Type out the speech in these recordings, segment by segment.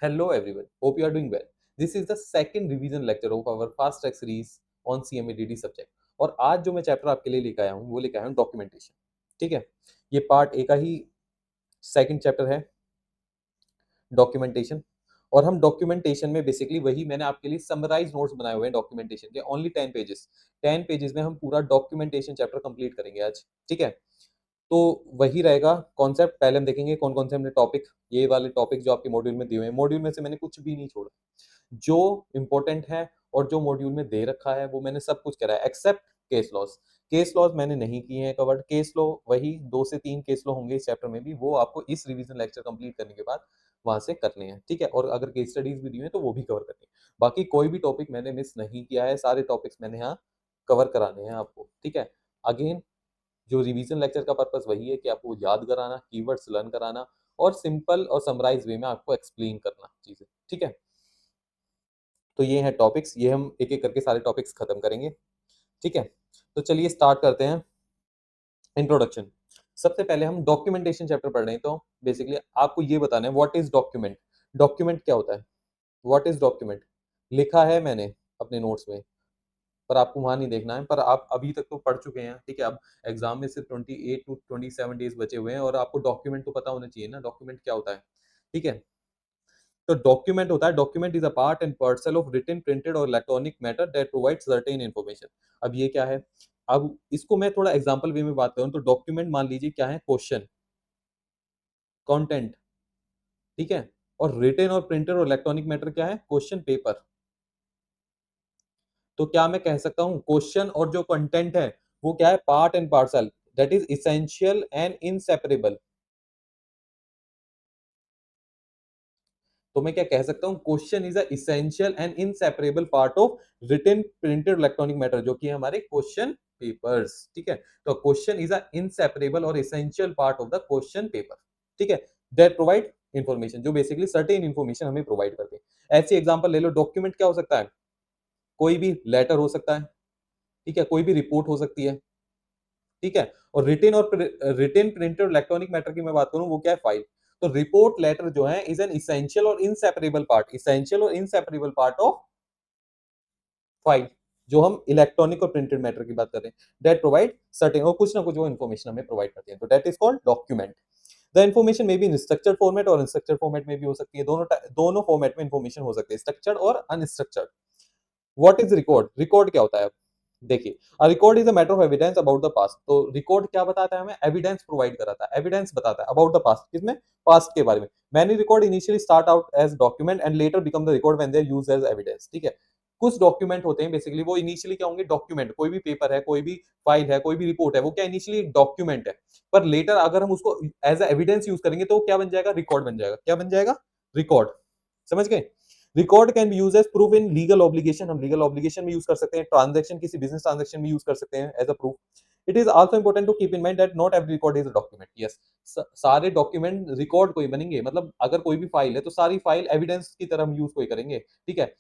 Hello everyone, hope you are doing well. This is the second revision lecture of our fast track series on CMADD subject. और आज जो मैं chapter आपके लिए लेकर आया हूँ वो लेकर आया हूँ डॉक्यूमेंटेशन। ठीक है, ये पार्ट ए का ही सेकंड चैप्टर है डॉक्यूमेंटेशन। और हम डॉक्यूमेंटेशन में बेसिकली वही मैंने आपके लिए समराइज नोट्स बनाए हुए हैं डॉक्यूमेंटेशन के, ओनली 10 पेजेस। 10 पेजेस में हम पूरा डॉक्यूमेंटेशन चैप्टर कंप्लीट करेंगे आज। ठीक है, तो वही रहेगा कॉन्सेप्ट। पहले हम देखेंगे कौन कौन से हमने टॉपिक, ये वाले टॉपिक जो आपके मॉड्यूल में दिए हुए हैं, मॉड्यूल में से मैंने कुछ भी नहीं छोड़ा। जो इंपॉर्टेंट है और जो मॉड्यूल में दे रखा है वो मैंने सब कुछ करा है except case loss. Case loss मैंने नहीं किए हैं कवर्ड। केस लॉ वही 2 से 3 केस लॉ होंगे इस चैप्टर में भी, वो आपको इस रिवीजन लेक्चर कंप्लीट करने के बाद वहां से करने हैं। ठीक है, और अगर केस स्टडीज भी दी हैं तो वो भी कवर करनी है। बाकी कोई भी टॉपिक मैंने मिस नहीं किया है, सारे टॉपिक्स मैंने यहाँ कवर कराने हैं आपको। ठीक है, अगेन जो रिवीजन लेक्चर का पर्पस वही है कि आपको याद कराना, कीवर्ड्स लर्न कराना और सिंपल और समराइज वे में आपको एक्सप्लेन करना चीजें। ठीक है, तो ये हैं टॉपिक्स, ये हम एक एक करके सारे टॉपिक्स खत्म करेंगे। ठीक है, तो चलिए स्टार्ट करते हैं। इंट्रोडक्शन। सबसे पहले हम डॉक्यूमेंटेशन चैप्टर पढ़ रहे हैं, तो बेसिकली आपको ये बताना है व्हाट इज डॉक्यूमेंट। डॉक्यूमेंट क्या होता है, व्हाट इज डॉक्यूमेंट लिखा है मैंने अपने नोट्स में, पर आपको वहां नहीं देखना है, पर आप अभी तक तो पढ़ चुके हैं। ठीक है, अब एग्जाम में सिर्फ 28 to 27 डेज बचे हुए हैं और आपको डॉक्यूमेंट तो पता होना चाहिए ना, डॉक्यूमेंट क्या होता है। ठीक है, तो डॉक्यूमेंट होता है, document is a part and parcel of written, printed और electronic matter that provide certain information. अब ये क्या है, अब इसको मैं थोड़ा एग्जांपल वे में बात करूं तो डॉक्यूमेंट मान लीजिए क्या है, क्वेश्चन, कंटेंट। ठीक है, और रिटन और प्रिंटेड और इलेक्ट्रॉनिक मैटर क्या है, क्वेश्चन पेपर। तो क्या मैं कह सकता हूं क्वेश्चन और जो कंटेंट है वो क्या है, part and parcel, that is essential and inseparable. तो मैं क्या कह सकता हूँ, question is a essential and inseparable part of written, printed, electronic matter, जो कि हमारे क्वेश्चन पेपर्स। ठीक है, तो क्वेश्चन इज अ इनसेपरेबल और essential part of the question paper. ठीक है, दैट प्रोवाइड इंफॉर्मेशन, जो बेसिकली सर्टेन इंफॉर्मेशन हमें प्रोवाइड करते हैं। ऐसी एग्जांपल ले लो, डॉक्यूमेंट क्या हो सकता है, कोई भी लेटर हो सकता है। ठीक है, कोई भी रिपोर्ट हो सकती है। ठीक है, और रिटेन, प्रिंटेड, इलेक्ट्रॉनिक मैटर की मैं बात करूं वो क्या है, फाइल। तो रिपोर्ट लेटर जो है इज एन इसेंशियल और इनसेपरेबल पार्ट, इसेंशियल और इनसेपरेबल पार्ट ऑफ फाइल, जो हम इलेक्ट्रॉनिक और प्रिंटेड मैटर की बात कर रहे हैं, दैट प्रोवाइड सर्टेन, और कुछ ना कुछ वो इन्फॉर्मेशन हमें प्रोवाइड करते हैं, तो that is called document. The information में भी इन स्ट्रक्चर्ड फॉर्मेट और अनस्ट्रक्चर्ड फॉर्मेट में भी हो सकती है, दोनों फॉर्मेट में इन्फॉर्मेशन हो सकती है, स्ट्रक्चर्ड और unstructured. What is record, record क्या होता है, देखिए, a record is a matter of evidence about the past. तो रिकॉर्ड क्या बताता है हमें, एविडेंस प्रोवाइड कराता है, एविडेंस बताता है अबाउट द पास्ट, किसमें, पास्ट के बारे में। Many record initially start out as document and later become the record when they are used as evidence. ठीक है, कुछ डॉक्यूमेंट होते हैं बेसिकली, वो इनिशियली क्या होंगे, डॉक्यूमेंट, कोई भी पेपर है, कोई भी फाइल है, कोई भी रिपोर्ट है, वो क्या इनिशियली डॉक्यूमेंट है, पर लेटर अगर हम उसको एज ए एविडेंस यूज करेंगे तो क्या बन जाएगा, रिकॉर्ड बन जाएगा। क्या बन जाएगा, रिकॉर्ड। समझ गए। Record can be use as proof in legal obligation, हम लीगल ऑब्लिगेशन में यूज कर सकते हैं, ट्रांजैक्शन, किसी बिजनेस ट्रांजैक्शन में यूज कर सकते हैं as a proof. It is also important to keep in mind that not every record is a document. Yes, सारे डॉक्यूमेंट रिकॉर्ड कोई बनेंगे, मतलब अगर कोई भी फाइल है तो सारी फाइल एविडेंस की तरह हम यूज कोई करेंगे। ठीक है,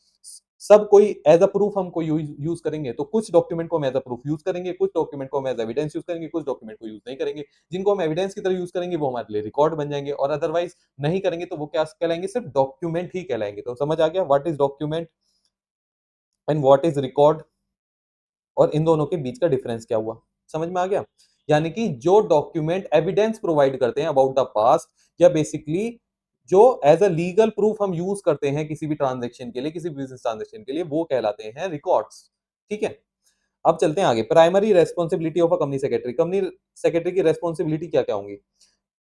सब कोई एज अ प्रूफ हम कोई यूज करेंगे, तो कुछ डॉक्यूमेंट को हम एज अ प्रूफ यूज करेंगे, कुछ डॉक्यूमेंट को हम एज एविडेंस यूज करेंगे, कुछ डॉक्यूमेंट को यूज नहीं करेंगे। जिनको हम एविडेंस की तरह यूज करेंगे वो हमारे लिए रिकॉर्ड बन जाएंगे, और अदरवाइज नहीं करेंगे तो वो क्या कहलाएंगे, सिर्फ डॉक्यूमेंट ही कहलाएंगे। तो समझ आ गया what is document and what is record, और इन दोनों के बीच का डिफरेंस क्या हुआ, समझ में आ गया। यानी कि जो डॉक्यूमेंट एविडेंस प्रोवाइड करते हैं अबाउट द पास्ट, या बेसिकली जो एज अ लीगल प्रूफ हम यूज करते हैं किसी भी ट्रांजेक्शन के लिए, किसी बिजनेस ट्रांजेक्शन के लिए, वो कहलाते हैं रिकॉर्ड्स। ठीक है, अब चलते हैं आगे। Primary responsibility of a company secretary, company secretary की रेस्पॉन्सिबिलिटी क्या क्या होंगी,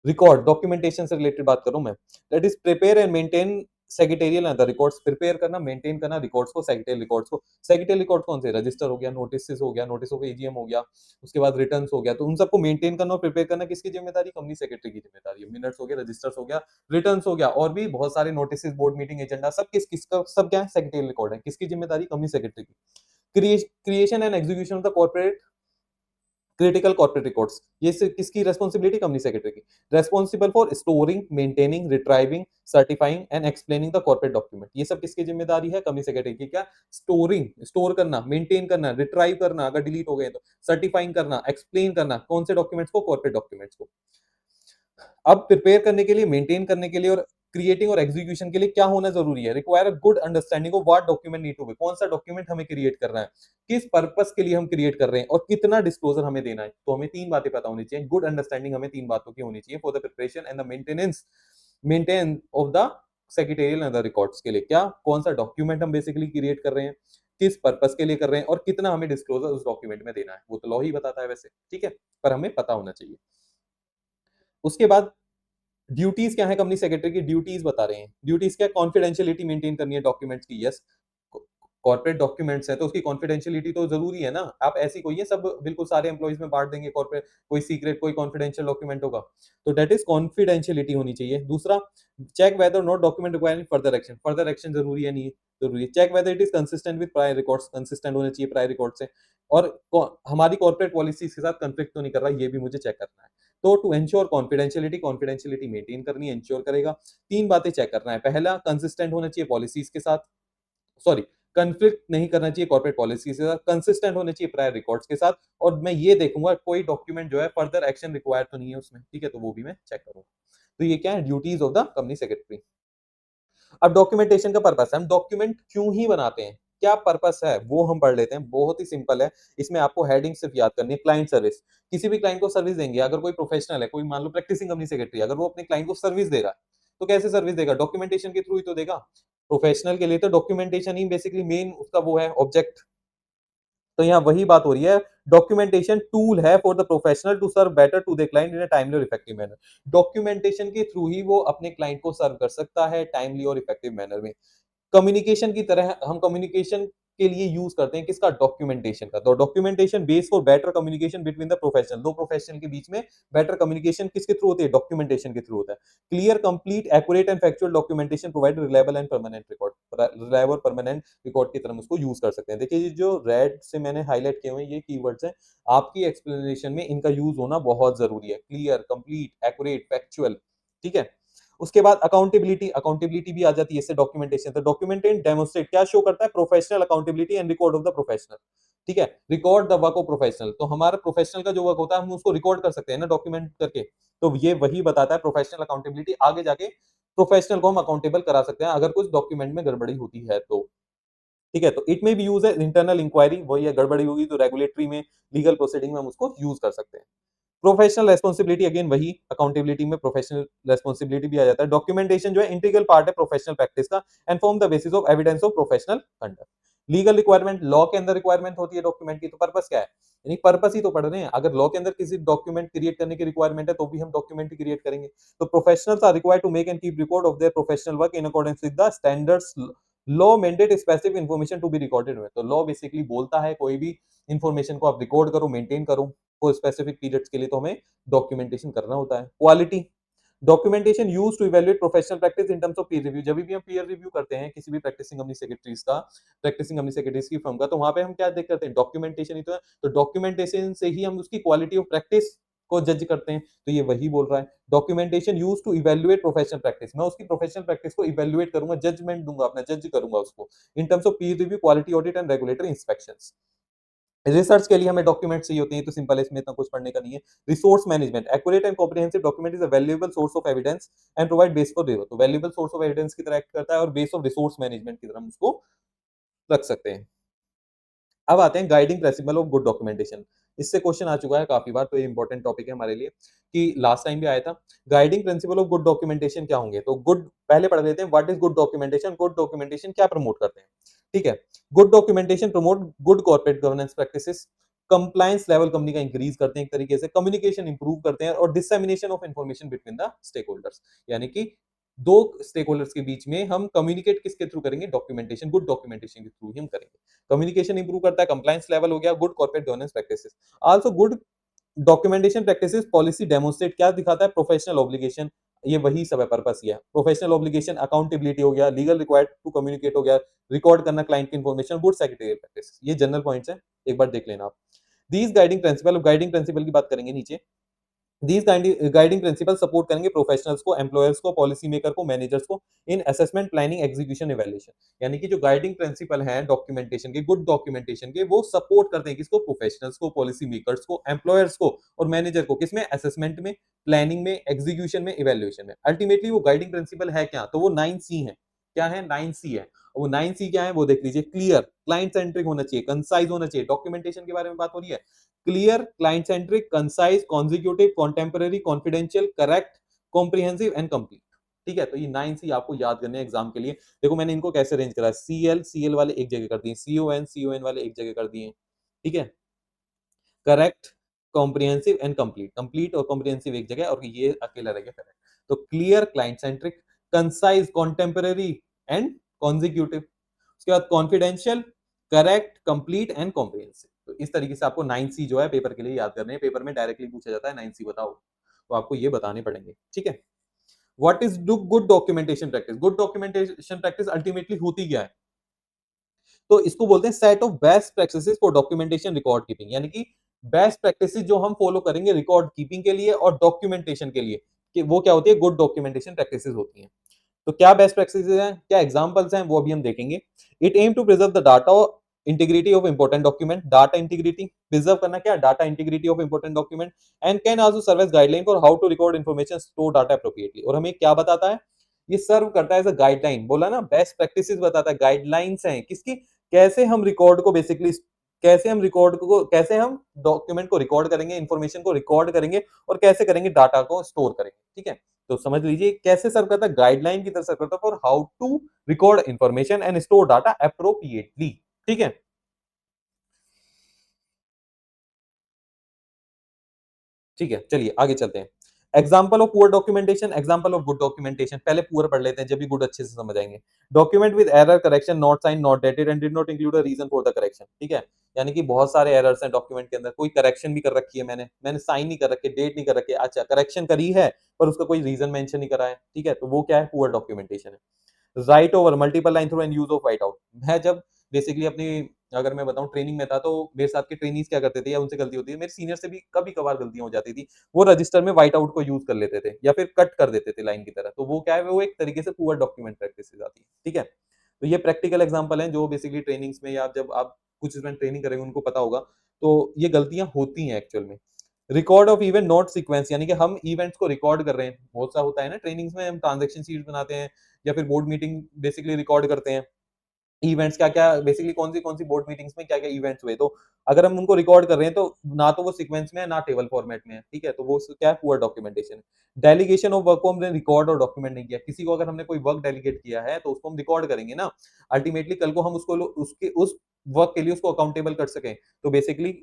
रिकॉर्ड, डॉक्यूमेंटेशन से रिलेटेड बात करूं मैं, that is prepare and maintain secretarial and the records, prepare करना, मेंटेन करना रिकॉर्ड्स को, सेक्रेटरियल रिकॉर्ड्स को। सेक्रेटरियल रिकॉर्ड कौन से, रजिस्टर हो गया, नोटिस हो गया, नोटिस ऑफ एजीएम हो गया, उसके बाद रिटर्न्स हो गया, तो उन सबको मेंटेन करना और प्रिपेयर करना किसकी जिम्मेदारी, कंपनी सेक्रेटरी की जिम्मेदारी है। मिनट्स हो गया, रजिस्टर्स हो गया, रिटर्न्स हो गया, और भी बहुत सारे नोटिस, बोर्ड मीटिंग एजेंडा, सब किसका, सब क्या है, सेक्रेटरियल रिकॉर्ड है, किसकी जिम्मेदारी, कंपनी सेक्रेटरी की। Creation and execution of the corporate critical corporate records, ये किसकी रेस्पॉन्सिबिलिटी, कंपनी सेक्रेटरी की। Responsible for storing, maintaining, retrieving, certifying and explaining the corporate document, ये सब किसकी जिम्मेदारी है, कंपनी सेक्रेटरी की। क्या, स्टोरिंग, स्टोर करना, मेंटेन करना, रिट्राइव करना अगर डिलीट हो गए तो, सर्टिफाइंग करना, एक्सप्लेन करना, कौन से डॉक्यूमेंट्स को, कॉर्पोरेट डॉक्यूमेंट्स को। अब प्रिपेयर करने के लिए, मेंटेन करने के लिए और क्रिएटिंग और एग्जीक्यूशन के लिए क्या होना जरूरी है, require a good understanding of what document need to be, कौन सा डॉक्यूमेंट हमें क्रिएट करना है, किस पर्पस के लिए हम क्रिएट कर रहे हैं और कितना डिस्क्लोजर हमें देना है। तो हमें तीन बातें पता होनी चाहिए, गुड अंडरस्टैंडिंग हमें तीन बातों की होनी चाहिए for the preparation and the maintain of the secretarial and the records के लिए, क्या कौन सा डॉक्यूमेंट हम बेसिकली क्रिएट कर रहे हैं, किस पर्पस के लिए कर रहे हैं और कितना हमें डिस्क्लोजर उस डॉक्यूमेंट में देना है, वो तो लॉ ही बताता है वैसे, ठीक है, पर हमें पता होना चाहिए। उसके बाद ड्यूटीज क्या है, कंपनी सेक्रेटरी की ड्यूटीज बता रहे हैं। ड्यूटीज क्या, कॉन्फिडेंशियलिटी मेंटेन करनी है डॉक्यूमेंट्स की, यस, कॉर्पोरेट डॉक्यूमेंट्स है तो उसकी कॉन्फिडेंशियलिटी तो जरूरी है ना, आप ऐसी कोई है सब बिल्कुल सारे एम्प्लॉइज में बांट देंगे कॉर्पोरेट, कोई सीक्रेट कोई कॉन्फिडेंशियल डॉक्यूमेंट होगा, तो दैट इज कॉन्फिडेंशियलिटी होनी चाहिए। दूसरा, check whether not document requiring further action जरूरी है नहीं जरूरी है। Check whether it is consistent with prior records, consistent होने चाहिए प्रायर रिकॉर्ड से, और हमारी कॉर्पोरेट पॉलिसीज के साथ कंफ्लिक्ट तो नहीं कर रहा, ये भी मुझे चेक करना है। तो टू एंश्योर कॉन्फिडेंशियलिटी मेंटेन करनी, एंश्योर करेगा, तीन बातें चेक करना है। पहला, कंसिस्टेंट होना चाहिए पॉलिसीज के साथ, सॉरी, कंफ्लिक्ट नहीं करना चाहिए कॉर्पोरेट पॉलिसी के साथ, कंसिस्टेंट होने चाहिए प्रायर रिकॉर्ड्स के साथ, और मैं ये देखूंगा कोई डॉक्यूमेंट जो है फर्दर एक्शन रिक्वायर तो नहीं है उसमें, ठीक है, तो वो भी मैं चेक करूंगा। तो ये क्या है, duties of the company secretary. अब डॉक्यूमेंटेशन का पर्पस है, हम डॉक्यूमेंट क्यों ही बनाते हैं, क्या पर्पस है वो हम पढ़ लेते हैं, बहुत ही सिंपल है। इसमें आपको हेडिंग सिर्फ याद करनी है, क्लाइंट सर्विस, किसी भी क्लाइंट को सर्विस देंगे, अगर कोई प्रोफेशनल है, कोई मान लो प्रैक्टिसिंग कंपनी सेक्रेटरी, अगर वो अपने क्लाइंट को सर्विस दे रहा है तो कैसे सर्विस देगा, डॉक्यूमेंटेशन के थ्रू ही तो देगा। प्रोफेशनल के लिए तो डॉक्यूमेंटेशन ही बेसिकली मेन उसका वो है ऑब्जेक्ट। तो यहाँ वही बात हो रही है, डॉक्यूमेंटेशन टूल है for the professional to serve better to the client in a timely और इफेक्टिव मैनर। डॉक्यूमेंटेशन के थ्रू ही वो अपने क्लाइंट को सर्व कर सकता है टाइमली और इफेक्टिव मैनर में। कम्युनिकेशन की तरह हम कम्युनिकेशन के लिए यूज करते हैं किसका, डॉक्यूमेंटेशन का। तो documentation base for better communication between the professional, दो प्रोफेशनल के बीच में बेटर कम्युनिकेशन किसके थ्रू होती है, डॉक्यूमेंटेशन के थ्रू होता है। Clear, complete, accurate and factual documentation provide reliable and permanent record, reliable permanent record की तरह हम उसको यूज कर सकते हैं। देखिए ये जो रेड से मैंने हाईलाइट किए हुए हैं ये कीवर्ड्स हैं, आपकी एक्सप्लेनेशन में इनका यूज होना बहुत जरूरी है, क्लियर, कंप्लीट, एक्यूरेट, फैक्चुअल, ठीक है। उसके बाद अकाउंटेबिलिटी भी आ जाती है इससे डॉक्यूमेंटेशन। तो डॉक्यूमेंटेशन डेमोस्ट्रेट क्या शो करता है, professional accountability and record of the professional, ठीक है, record the work of professional. तो हमारा प्रोफेशनल का जो वर्क होता है हम उसको रिकॉर्ड कर सकते हैं ना डॉक्यूमेंट करके, तो ये वही बताता है प्रोफेशनल अकाउंटेबिलिटी, आगे जाके प्रोफेशनल को हम अकाउंटेबल करा सकते हैं अगर कुछ डॉक्यूमेंट में गड़बड़ी होती है तो, ठीक है। तो इट में भी यूज है इंटरनल इंक्वायरी, वही है गड़बड़ी होगी तो रेगुलेटरी में, लीगल प्रोसीडिंग में हम उसको यूज कर सकते हैं। प्रोफेशनल रेस्पॉन्सिबिलिटी, अगेन वही अकाउंटेबिलिटी में प्रोफेशनल रेस्पॉन्सिबिलिटी भी आ जाता है। डॉक्यूमेंटेशन जो है इंटीग्रल पार्ट है प्रोफेशनल प्रैक्टिस का and form the basis of evidence of professional conduct. Legal requirement, law के अंदर रिक्वायरमेंट होती है डॉक्यूमेंट की, तो पर्पस क्या है, यानी पर्पस ही तो पढ़ रहे हैं। अगर लॉ के अंदर किसी डॉक्यूमेंट क्रिएट करने की रिक्वायरमेंट है तो भी हम डॉक्यूमेंट ही क्रिएट करेंगे। तो professionals are required to make and keep record of their professional work in accordance with the standards, law mandate specific information to be recorded में। तो लॉ बेसिकली बोलता है कोई भी इंफॉर्मेशन को आप रिकॉर्ड करो, मेंटेन करो, को स्पेसिफिक पीरियड्स के लिए तो हमें डॉक्यूमेंटेशन करना होता है। Quality, documentation use to evaluate professional practice in terms of peer review. जब भी हम पीयर रिव्यू करते हैं किसी भी प्रैक्टिसिंग कंपनी सेक्रेटरीज का, प्रैक्टिसिंग कंपनी सेक्रेटरीज की फर्म का, तो वहां पे हम क्या देख करते हैं, डॉक्यूमेंटेशन ही तो है। तो डॉक्यूमेंटेशन से ही हम उसकी क्वालिटी ऑफ प्रैक्टिस को जज करते हैं, तो ये वही बोल रहा है documentation use to evaluate professional practice. मैं उसकी प्रोफेशनल प्रैक्टिस को इवैल्यूएट करूंगा, जजमेंट दूंगा, अपना जज करूंगा उसको in terms of peer review, quality audit and regulatory inspections. Research के लिए हमें डॉक्यूमेंट चाहिए होते हैं, तो सिंपल है, इसमें इतना कुछ पढ़ने का नहीं है। Resource management, accurate and comprehensive document is a valuable source of evidence and provide base for review. तो वैल्यूएबल सोर्स ऑफ एविडेंस की तरह एक्ट करता है और बेस ऑफ रिसोर्स मैनेजमेंट की तरह हम उसको रख सकते हैं। अब आते हैं guiding principle of good documentation. इससे क्वेश्चन आ चुका है काफी बार, तो ये इंपॉर्टेंट टॉपिक है हमारे लिए, कि लास्ट टाइम भी आया था। Guiding principle of good documentation क्या होंगे, तो गुड पहले पढ़ लेते हैं, what is good documentation. Good documentation क्या प्रमोट करते हैं, ठीक है। Good documentation promote good corporate governance practices, compliance level company का इंक्रीज करते हैं एक तरीके से, कम्युनिकेशन इंप्रूव करते हैं, और dissemination of information between the stakeholders, यानी कि दो स्टेक होल्डर्स के बीच में हम कम्युनिकेट किसके थ्रू करेंगे, डॉक्यूमेंटेशन, गुड डॉक्यूमेंटेशन के थ्रू ही हम करेंगे। कम्युनिकेशन इंप्रूव करता है, कंप्लायंस लेवल हो गया, good corporate governance practices. Also good documentation practices policy demonstrate क्या दिखाता है, प्रोफेशनल ऑब्लिगेशन, ये वही सब है, पर्पस ही है। प्रोफेशनल ऑब्लिगेशन, अकाउंटेबिलिटी हो गया, लीगल रिक्वायर्ड टू कम्युनिकेट हो गया, रिकॉर्ड करना क्लाइंट की इन्फॉर्मेशन, गुड सेक्रेटरियल प्रैक्टिस। ये जनरल पॉइंट्स हैं, एक बार देख लेना आप। These guiding principal, guiding principal की बात करेंगे नीचे। दीज गाइडिंग प्रिंसिपल सपोर्ट करेंगे प्रोफेशनल्स को, एम्प्लॉयर्स को, पॉलिसी मेकर को, मैनेजर्स को in assessment, planning, execution, evaluation. यानी कि जो गाइडिंग प्रिंसिपल हैं डॉक्यूमेंटेशन के, गुड डॉक्यूमेंटेशन के, वो सपोर्ट करते हैं किसको? प्रोफेशनल्स को, पॉलिसी मेकर्स को, एम्प्लॉयर्स को और मैनेजर को। किसमें? असेसमेंट में, प्लानिंग में, एग्जीक्यूशन में, इवैल्यूएशन में। अल्टीमेटली वो गाइडिंग प्रिंसिपल है क्या? तो वो 9C है। क्या है? 9C है। वो 9C क्या है वो देख लीजिए। क्लियर, क्लाइंट सेंट्रिक होना चाहिए, कंसाइज होना चाहिए। डॉक्यूमेंटेशन के बारे में बात हो रही है। Clear, client centric, concise, consecutive, contemporary, confidential, correct, comprehensive and complete. ठीक है, तो ये 9C आपको याद करने हैं एग्जाम के लिए। देखो मैंने इनको कैसे अरेंज करा है। CL वाले एक जगह कर दिए, CON वाले एक जगह कर दिए। ठीक है, correct, comprehensive and complete. Complete और कॉम्प्रिहेंसिव एक जगह और ये अकेला रह गया करेक्ट। तो clear, client centric, concise, contemporary and consecutive. उसके बाद confidential, correct, complete and comprehensive. तो इस तरीके से आपको 9C जो है पेपर के लिए याद करने हैं। पेपर में डायरेक्टली पूछा जाता है 9C बताओ, तो आपको ये बताने पड़ेंगे। ठीक है, what is good documentation practice? Good documentation practice ultimately होती क्या है? तो इसको बोलते हैं set of best practices for documentation, record keeping. यानी कि बेस्ट प्रैक्टिसेस जो हम फॉलो करेंगे रिकॉर्ड कीपिंग के लिए और डॉक्यूमेंटेशन के लिए, कि वो क्या होती है? गुड डॉक्यूमेंटेशन प्रैक्टिसेस होती हैं। तो क्या बेस्ट प्रैक्टिसेस हैं, क्या एग्जांपल्स हैं, वो अभी हम देखेंगे। It aim to preserve the data integrity of important document. Data integrity preserve करना, क्या? Data integrity of important document. And can also serve as guideline for how to record information, store data appropriately. और हमें क्या बताता है? ये सर्व करता है एज अ गाइडलाइन। बोला ना, बेस्ट प्रैक्टिसेस बताता है, गाइडलाइंस हैं किसकी? कैसे हम रिकॉर्ड को बेसिकली, कैसे हम डॉक्यूमेंट को रिकॉर्ड करेंगे, इंफॉर्मेशन को रिकॉर्ड करेंगे और कैसे करेंगे डाटा को स्टोर करेंगे। ठीक है, तो समझ लीजिए कैसे सर्व करता है, गाइडलाइन की तरह सर्व करता है for how to record information and store data appropriately. ठीक है, ठीक है, चलिए आगे चलते हैं। Example of poor documentation, example of good documentation. पहले पुअर पढ़ लेते हैं, जब भी गुड अच्छे से समझ आएंगे। Document with error, correction, not sign, not dated and did not include a reason for the correction. ठीक है, यानी कि बहुत सारे एरर्स हैं डॉक्यूमेंट के अंदर, कोई करेक्शन भी कर रखी है, मैंने साइन नहीं कर रखे, डेट नहीं कर रखे, अच्छा करेक्शन करी है पर उसका कोई रीजन मेंशन नहीं करा है। ठीक है, तो वो क्या है? पुअर डॉक्यूमेंटेशन है। Right over multiple line through and use of white out. मैं जब बेसिकली अपनी, अगर मैं बताऊं ट्रेनिंग में था, तो मेरे साथ के ट्रेनीज क्या करते थे या उनसे गलती होती है, मेरे सीनियर से भी कभी कभार गलतियां हो जाती थी। वो रजिस्टर में व्हाइट आउट को यूज कर लेते थे या फिर कट कर देते थे लाइन की तरह। तो वो क्या है? वो एक तरीके से पुअर डॉक्यूमेंट प्रैक्टिस आती है। ठीक है, तो ये प्रैक्टिकल एग्जांपल हैं जो बेसिकली ट्रेनिंग्स में, या जब आप कुछ स्टूडेंट ट्रेनिंग करेंगे उनको पता होगा। तो ये गलतियां होती हैं एक्चुअल में। Record of event not sequence, यानी कि हम इवेंट्स को रिकॉर्ड कर रहे हैं। बहुत सा होता है ना ट्रेनिंग्स में, हम ट्रांजेक्शन शीट बनाते हैं या फिर बोर्ड मीटिंग बेसिकली रिकॉर्ड करते हैं। इवेंट्स क्या-क्या बेसिकली कौन-सी बोर्ड मीटिंग्स में क्या-क्या इवेंट्स हुए, तो अगर हम उनको रिकॉर्ड कर रहे हैं तो ना तो वो सीक्वेंस में है, ना टेबल फॉर्मेट में है। ठीक है, तो वो क्या है? Poor documentation. Delegation of work को हमने रिकॉर्ड और डॉक्यूमेंट नहीं किया। किसी को अगर हमने कोई वर्क डेलीगेट किया है तो उसको हम रिकॉर्ड करेंगे ना। अल्टीमेटली कल को हम उसको उसके उस वर्क के लिए उसको अकाउंटेबल कर सकें। तो बेसिकली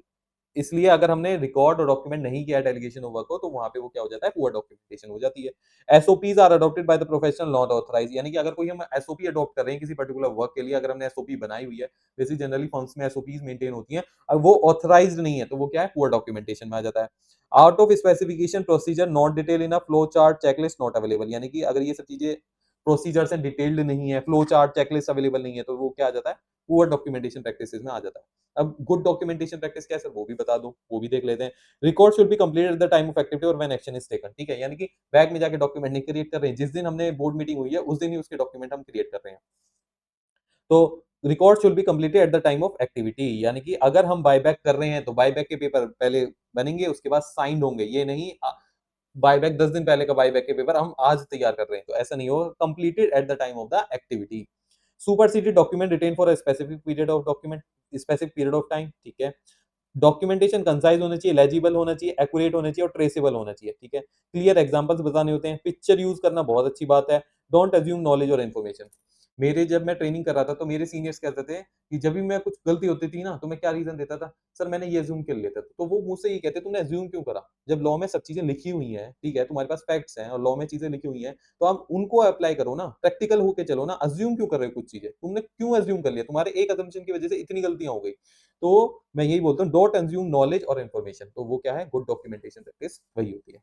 इसलिए अगर हमने रिकॉर्ड और डॉक्यूमेंट नहीं किया डेलीगेशन ऑफ वर्क को, तो वहां पे वो क्या हो जाता है? पुअर डॉक्यूमेंटेशन हो जाती है। SOPs are adopted by the professional not authorise, यानी कि अगर कोई हम एसओपी अडॉप्ट कर रहे हैं किसी पर्टिकुलर वर्क के लिए, अगर हमने एसओपी बनाई हुई है, जैसे जनरली फर्म्स में एसओपीज मेंटेन होती हैं, अब वो ऑथराइज्ड नहीं है, तो वो क्या है? पुअर डॉक्यूमेंटेशन में आ जाता है। Out of specification procedure not detail in a flow chart checklist not available, यानी कि अगर ये सब चीजें प्रोसीजर्स एंड डिटेल्ड नहीं है, फ्लो चार्ट चेकलिस्ट अवेलेबल नहीं है, तो वो क्या आ जाता है? पुअर डॉक्यूमेंटेशन प्रैक्टिसेस में आ जाता है। अब गुड डॉक्यूमेंटेशन प्रैक्टिस क्या है सर, वो भी बता दूं, वो भी देख लेते हैं। Record should be completed at the time of activity और व्हेन एक्शन इज टेकन। ठीक है, यानी कि बैग में जाके डॉक्यूमेंट नहीं क्रिएट कर रहे हैं, जिस दिन हमने बोर्ड मीटिंग हुई है उस दिन ही उसके डॉक्यूमेंट हम क्रिएट कर रहे हैं। तो record should be completed at the time of activity, यानी कि अगर हम बायबैक कर रहे हैं तो बायबैक के पेपर पहले बनेंगे, उसके बाद साइंड होंगे। ये नहीं बायबैक 10 दिन पहले का बायबैक के पेपर हम आज तैयार कर रहे हैं, तो ऐसा नहीं होगा। Completed at the time of the activity. Superseded document retain for a specific period of document, specific period of time. ठीक है, डॉक्यूमेंटेशन कंसाइज होना चाहिए, लेजिबल होना चाहिए, एक्यूरेट होना चाहिए और ट्रेसेबल होना चाहिए। ठीक है, क्लियर एग्जांपल्स बताने होते हैं। पिक्चर यूज करना बहुत अच्छी बात है। डोंट अज्यूम नॉलेज और इन्फॉर्मेशन। मेरे जब मैं ट्रेनिंग कर रहा था तो मेरे सीनियर्स कहते थे कि जब भी मैं कुछ गलती होती थी ना, तो मैं क्या रीजन देता था? सर मैंने ये अज्यूम कर लेता था। तो वो मुझसे ये कहते, तुमने अज्यूम क्यों करा? जब लॉ में सब चीजें लिखी हुई हैं, ठीक है, तुम्हारे पास फैक्ट्स हैं और लॉ में चीजें लिखी हुई हैं, तो आप उनको अप्लाई करो ना, प्रैक्टिकल होके चलो ना। अज्यूम क्यों कर रहे हो कुछ चीजें? तुमने क्यों अज्यूम कर लिया? तुम्हारे एक अजम्पशन की वजह से इतनी गलतियां हो गई। तो मैं यही बोलता हूँ, डोंट कंज्यूम नॉलेज और इन्फॉर्मेशन। तो वो क्या है? गुड डॉक्यूमेंटेशन प्रैक्टिस वही होती है।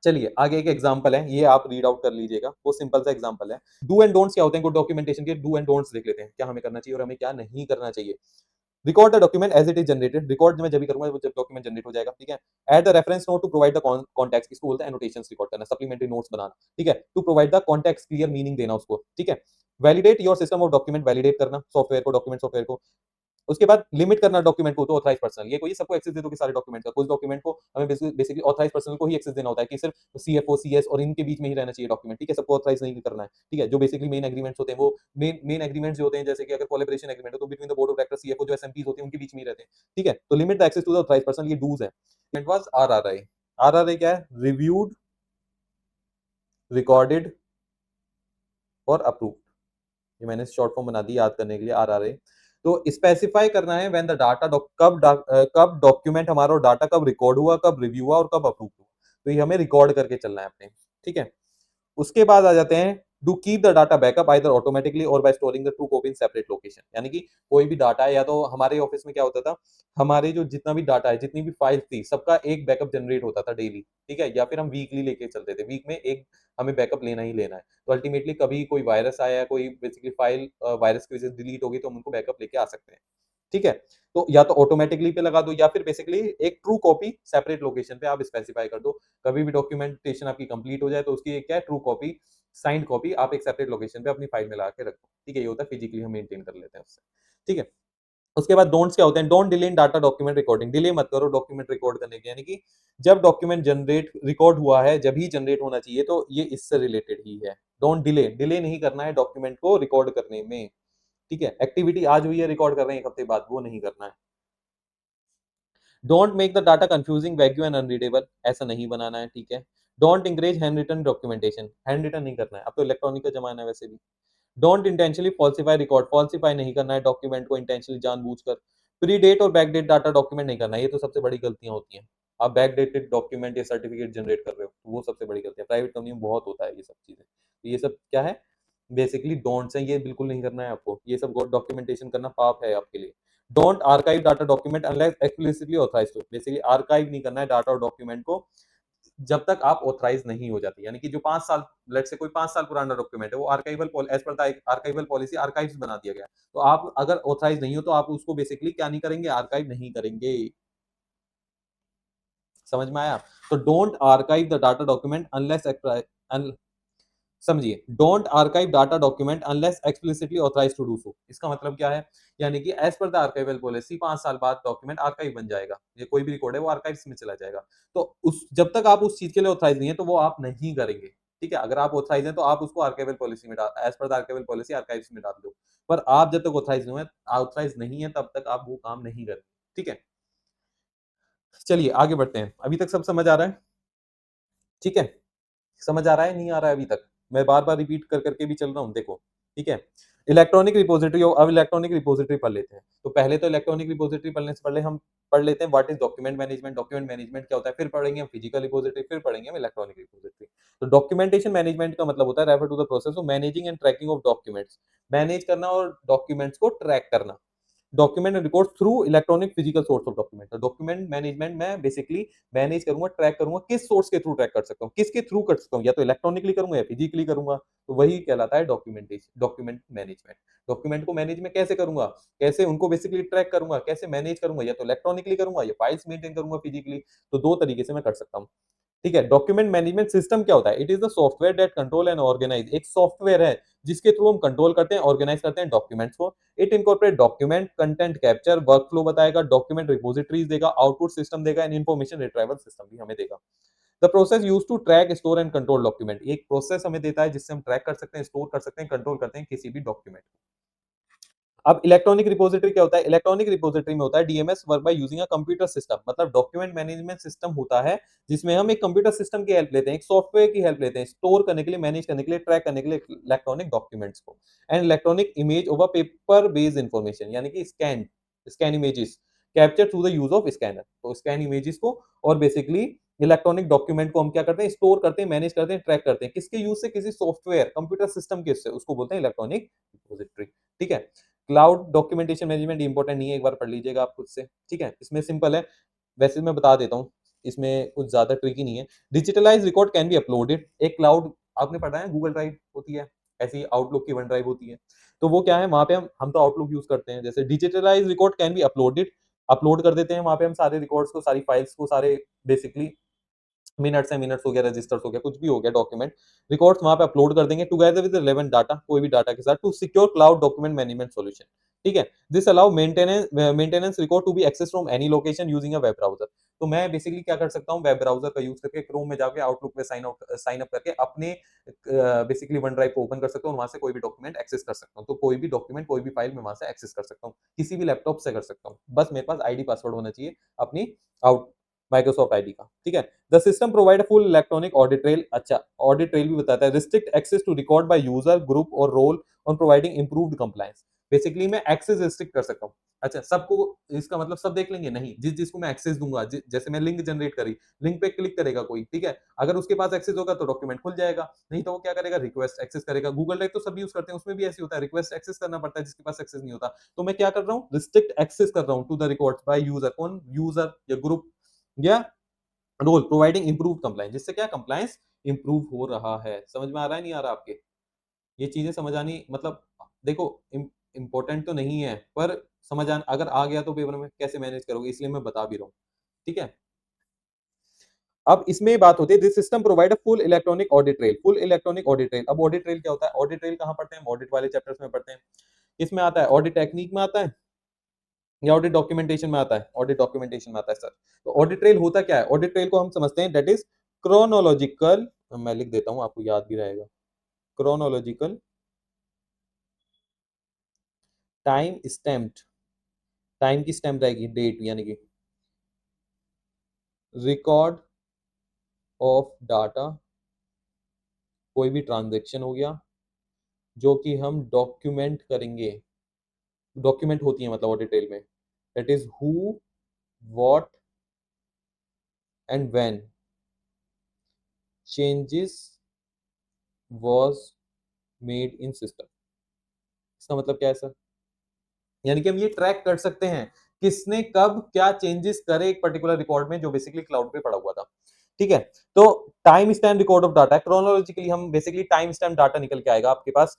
चलिए आगे एक एग्जांपल है, ये आप रीड आउट कर लीजिएगा, वो सिंपल सा एग्जांपल है। डू एंड डोंट्स क्या होते हैं गुड डॉक्यूमेंटेशन के? डू एंड डोंट्स देख लेते हैं, क्या हमें करना चाहिए और हमें क्या नहीं करना चाहिए। Record the document as it is generated, record मैं जब भी करूंगा जब डॉक्यूमेंट जनरेट हो जाएगा, ठीक है। Add the reference note to provide the context, इसको बोलते हैं एनोटेशंस रिकॉर्ड करना, सप्लीमेंट्री नोट्स बनाना, ठीक है, to provide the context, clear meaning देना उसको, ठीक है। Validate your system of document, validate करना सॉफ्टवेयर को, डॉक्यूमेंट सॉफ्टवेयर को। उसके बाद लिमिट करना डॉक्यूमेंट को, तो ऑथराइज पर्सन, ये कोई सबको एक्सेस दे दो कि सारे डॉक्यूमेंट का, कुछ डॉक्यूमेंट को हमें बेसिकली ऑथराइज पर्सन को ही एक्सेस देना होता है कि सिर्फ सीएफओ सीएस और इनके बीच में ही रहना चाहिए डॉक्यूमेंट, ठीक है, सबको ऑथराइज नहीं करना है, ठीक है। जो बेसिकली मेन एग्रीमेंट्स होते हैं वो मेन एग्रीमेंट्स जो होते हैं, जैसे कि अगर कोलैबोरेशन एग्रीमेंट हो तो between the board of director CFO जो एसएमपीज होते हैं उनके बीच में ही रहते हैं, ठीक है। तो limit the access to the authorise person, ये डूज है। इट वाज आरआरआई, आरआरआई क्या है, रिव्यूड, रिकॉर्डेड और अप्रूव्ड, ये मैंने शॉर्ट फॉर्म बना दी याद करने के लिए, आरआरए। तो स्पेसिफाई करना है व्हेन द डाटा कब डॉक्यूमेंट हमारा डाटा कब रिकॉर्ड हुआ, कब रिव्यू हुआ और कब अप्रूव हुआ, तो ये हमें रिकॉर्ड करके चलना है अपने, ठीक है। उसके बाद आ जाते हैं do keep the data backup either automatically or by storing the true copy in separate location, यानी कि कोई भी डाटा है, या तो हमारे ऑफिस में क्या होता था, हमारे जो जितना भी डाटा है, जितनी भी फाइल थी, सबका एक बैकअप जनरेट होता था डेली, ठीक है, या फिर हम वीकली लेके चलते थे, वीक में एक हमें बैकअप लेना ही लेना है। तो अल्टीमेटली कभी कोई वायरस आया, कोई बेसिकली फाइल वायरस की वजह से डिलीट होगी, तो हम उनको बैकअप लेके आ सकते हैं, ठीक है। तो या तो ऑटोमेटिकली पे लगा दो, या फिर बेसिकली एक ट्रू कॉपी सेपरेट लोकेशन पे आप स्पेसिफाई कर दो। कभी भी डॉक्यूमेंटेशन आपकी कंप्लीट हो जाए तो उसकी एक क्या है, ट्रू कॉपी, साइंड कॉपी आप एक सेपरेट लोकेशन पे अपनी फाइल में लगा के रखो, ठीक है। ये होता है फिजिकली हम मेंटेन कर लेते हैं उससे, ठीक है। उसके बाद डोंट्स क्या होते हैं, don't delay in data document recording, delay मत करो डॉक्यूमेंट रिकॉर्ड करने के, यानी कि जब डॉक्यूमेंट जनरेट रिकॉर्ड हुआ है जब ही जनरेट होना चाहिए, तो ये इससे रिलेटेड ही है। डोंट डिले, डिले नहीं करना है डॉक्यूमेंट को रिकॉर्ड करने में, ठीक है। एक्टिविटी आज हुई है, रिकॉर्ड कर रहे हैं एक हफ्ते बाद, वो नहीं करना है। Don't make the data confusing, vague and unreadable, ऐसा नहीं बनाना है, ठीक है। Don't encourage handwritten documentation, handwritten नहीं करना है, अब तो इलेक्ट्रॉनिक का जमाना है वैसे भी। Don't intentionally falsify record, falsify नहीं करना है डॉक्यूमेंट को इंटेंशनली जानबूझकर। प्री डेट और बैक डेट डाटा डॉक्यूमेंट नहीं करना है, ये तो सबसे बड़ी गलतियां होती हैं। आप बैक डेटेड डॉक्यूमेंट या सर्टिफिकेट जनरेट कर रहे हो, तो वो सबसे बड़ी गलती है, प्राइवेट कंपनी में बहुत होता है ये सब चीजें, तो ये सब क्या है, बेसिकली डोंट्स हैं, ये बिल्कुल नहीं करना है आपको, ये सब डॉक्यूमेंटेशन करना पाप है आपके लिए। Don't archive data document unless explicitly authorised हो, बेसिकली आर्काइव नहीं करना है डाटा और डॉक्यूमेंट को जब तक आप ऑथराइज नहीं हो जाती, यानी कि जो 5 साल, लेट से कोई 5 साल पुराना डॉक्यूमेंट है, वो archival as per archival policy archives बना दिया गया, तो आप अगर ऑथराइज नहीं हो तो आप उसको बेसिकली क्या नहीं करेंगे, आर्काइव नहीं करेंगे। समझ में आया? तो don't archive the data document unless, समझिए, don't archive data document unless explicitly authorise to do so, इसका मतलब क्या है, यानी कि as per the archival policy 5 साल बाद डॉक्यूमेंट आर्काइव बन जाएगा, ये कोई भी रिकॉर्ड है वो आर्काइव्स में चला जाएगा। तो उस जब तक आप उस चीज के लिए ऑथराइज नहीं है तो वो आप नहीं करेंगे, ठीक है। अगर आप ऑथराइज हैं तो आप उसको आर्काइवल पॉलिसी में डाल, as per the archival policy archives में डाल दो, पर आप जब तक ऑथराइज नहीं है तब तक आप वो काम नहीं करेंगे, ठीक है। चलिए आगे बढ़ते हैं, अभी तक सब समझ आ रहा है, ठीक है। समझ आ रहा है, नहीं आ रहा है अभी तक, मैं बार बार रिपीट कर करके भी चल रहा हूँ, देखो, ठीक है। इलेक्ट्रॉनिक रिपोजिटरी, अब इलेक्ट्रॉनिक रिपोजिटरी पढ़ लेते हैं। तो पहले तो इलेक्ट्रॉनिक रिपोजिटरी पढ़ने से पहले हम पढ़ लेते हैं what is document management, document management क्या होता है, फिर पढ़ेंगे हम फिजिकल रिपोजिटरी, फिर पढ़ेंगे हम इलेक्ट्रॉनिक रिपोजिटरी। तो डॉक्यूमेंटेशन मैनेजमेंट का मतलब होता है refer to the process of managing and tracking of documents, manage करना और डॉक्यूमेंट्स को ट्रैक करना, document and record through electronic physical source of document. तो डॉक्यूमेंट मैनेजमेंट में बेसिकली मैनेज करूंगा, ट्रैक करूंगा, किस सोर्स के थ्रू ट्रैक कर सकता हूँ, किसके थ्रू कर सकता हूँ, या तो इलेक्ट्रॉनिकली करूंगा या फिजिकली करूंगा, तो वही कहलाता है डॉक्यूमेंटेशन, डॉक्यूमेंट मैनेजमेंट। डॉक्यूमेंट को मैनेज में कैसे करूंगा, कैसे उनको बेसिकली ट्रैक करूंगा, कैसे मैनेज करूंगा, या तो इलेक्ट्रॉनिकली करूंगा या फाइल्स मेंटेन करूंगा फिजिकली, तो दो तरीके से मैं कर सकता हूँ, ठीक है। डॉक्यूमेंट मैनेजमेंट सिस्टम क्या होता है, it is the software that control and organize, एक सॉफ्टवेयर है जिसके थ्रू हम कंट्रोल करते हैं, ऑर्गेनाइज करते हैं डॉक्यूमेंट्स को। It incorporate document content capture, workflow बताएगा, डॉक्यूमेंट रिपोजिटरीज देगा, आउटपुट सिस्टम देगा एंड इन्फॉर्मेशन रिट्राइवल सिस्टम भी हमें देगा। The process use to track store and control document, एक प्रोसेस हमें देता है जिससे हम ट्रैक कर सकते हैं, स्टोर कर सकते हैं, कंट्रोल करते हैं किसी भी डॉक्यूमेंट। अब इलेक्ट्रॉनिक रिपोजिटरी क्या होता है, इलेक्ट्रॉनिक रिपोजिटरी में होता है DMs work by using a computer system, मतलब डॉक्यूमेंट मैनेजमेंट सिस्टम होता है जिसमें हम एक कंप्यूटर सिस्टम की हेल्प लेते हैं, एक सॉफ्टवेयर की हेल्प लेते हैं, स्टोर करने के लिए, मैनेज करने के लिए, ट्रैक करने के लिए इलेक्ट्रॉनिक डॉक्यूमेंट्स को। And electronic image over paper based information, यानी कि scan images capture through the use of scanner, तो स्कैन इमेजेस को और बेसिकली इलेक्ट्रॉनिक डॉक्यूमेंट को हम क्या करते हैं, स्टोर करते हैं, मैनेज करते हैं, ट्रैक करते हैं, किसके यूज से, किसी सॉफ्टवेयर कंप्यूटर सिस्टम के उससे, उसको बोलते हैं इलेक्ट्रॉनिक रिपोजिटरी, ठीक है। क्लाउड डॉक्यूमेंटेशन मैनेजमेंट इंपॉर्टेंट नहीं है, एक बार पढ़ लीजिएगा आप खुद से, ठीक है। इसमें सिंपल है, वैसे मैं बता देता हूँ, इसमें कुछ ज्यादा ट्रिकी नहीं है। Digitalize record can be uploaded, एक क्लाउड, आपने पढ़ा है गूगल ड्राइव होती है, ऐसी आउटलुक की वन ड्राइव होती है। तो वो क्या है, वहाँ पे हम तो आउटलुक यूज़ करते हैं। जैसे digitalise record can be uploaded, upload कर देते हैं वहाँ पे हम सारे रिकॉर्ड्स को, सारी फाइल्स को, सारे बेसिकली मिनट्स है, मिनट्स हो गया, रजिस्टर्स हो गया, कुछ भी हो गया डॉक्यूमेंट, रिकॉर्ड्स वहां पे अपलोड कर देंगे टुगेदर विद रिलेवेंट डाटा, कोई भी डाटा के साथ, to secure cloud document management solution. ठीक है, this allow maintenance record to be access from any location using a web browser. तो मैं बेसिकली क्या कर सकता हूँ, वेब ब्राउजर का यूज करके क्रोम में जाके आउटलुक में साइन अप करके अपने बेसिकली वन ड्राइव को ओपन कर सकता हूँ, वहां से कोई भी डॉक्यूमेंट एक्सेस कर सकता हूँ। तो कोई भी डॉक्यूमेंट, कोई भी फाइल मैं वहां से एक्सेस कर सकता हूँ, किसी भी लैपटॉप से कर सकता हूँ। बस मेरे पास आईडी पासवर्ड होना चाहिए अपनी आउट माइक्रोसॉफ्ट आईडी का। ठीक है, the system provide full electronic audit trail. अच्छा, ऑडिट ट्रेल भी बताता है, restrict access to record by user group or role on providing improved compliance. Basically मैं एक्सेस रिस्ट्रिक्ट कर सकता हूँ। अच्छा, सबको, इसका मतलब सब देख लेंगे नहीं, जिस जिसको मैं एक्सेस दूंगा, जैसे मैं लिंक जनरेट करी, लिंक पे क्लिक करेगा कोई, ठीक है, अगर उसके पास एक्सेस होगा तो डॉक्यूमेंट खुल जाएगा, नहीं तो वो क्या करेगा, रिक्वेस्ट एक्सेस करेगा। गूगल ड्राइव तो सभी यूज करते हैं, उसमें भी ऐसे होता है, रिक्वेस्ट एक्सेस करना पड़ता है जिसके पास एक्सेस नहीं होता। तो मैं क्या कर रहा हूँ, रिस्ट्रिक्ट एक्सेस कर रहा हूँ to the records by user, कौन यूजर या ग्रुप या रोल, प्रोवाइडिंग इंप्रूव कंप्लायंस, जिससे क्या कंप्लायंस इंप्रूव हो रहा है। समझ में आ रहा है, नहीं आ रहा आपके? ये चीजें समझ आनी मतलब, देखो, इंपॉर्टेंट तो नहीं है, पर समझ आन अगर आ गया तो पेपर में कैसे मैनेज करोगे, इसलिए मैं बता भी रहा हूँ। ठीक है, अब इसमें बात होती है, this system provide a full electronic audit trail, full electronic audit trail. अब ऑडिट ट्रेल क्या होता है, ऑडिट ट्रेल कहाँ पढ़ते हैं, ऑडिट वाले चैप्टर्स में पढ़ते हैं। किसमें आता है, ऑडिट टेक्निक में आता है या ऑडिट डॉक्यूमेंटेशन में आता है? ऑडिट डॉक्यूमेंटेशन में आता है सर। तो ऑडिट ट्रेल होता क्या है, ऑडिट ट्रेल को हम समझते हैं, दैट इज क्रोनोलॉजिकल, मैं लिख देता हूं आपको याद भी रहेगा, क्रोनोलॉजिकल टाइम स्टैम्प्ड, टाइम की स्टैम्प रहेगी, डेट यानी कि रिकॉर्ड ऑफ डाटा, कोई भी ट्रांजेक्शन हो गया जो कि हम डॉक्यूमेंट करेंगे, डॉक्यूमेंट होती है मतलब ऑडिट ट्रेल में, that is who, what and when changes was made in system. इसका मतलब क्या है सर, यानी कि हम ये ट्रैक कर सकते हैं किसने कब क्या चेंजेस करे एक पर्टिकुलर रिकॉर्ड में जो बेसिकली क्लाउड पे पड़ा हुआ था। ठीक है, तो time stamp record of data, chronologically हम बेसिकली टाइम स्टैम्प डाटा निकल के आएगा आपके पास,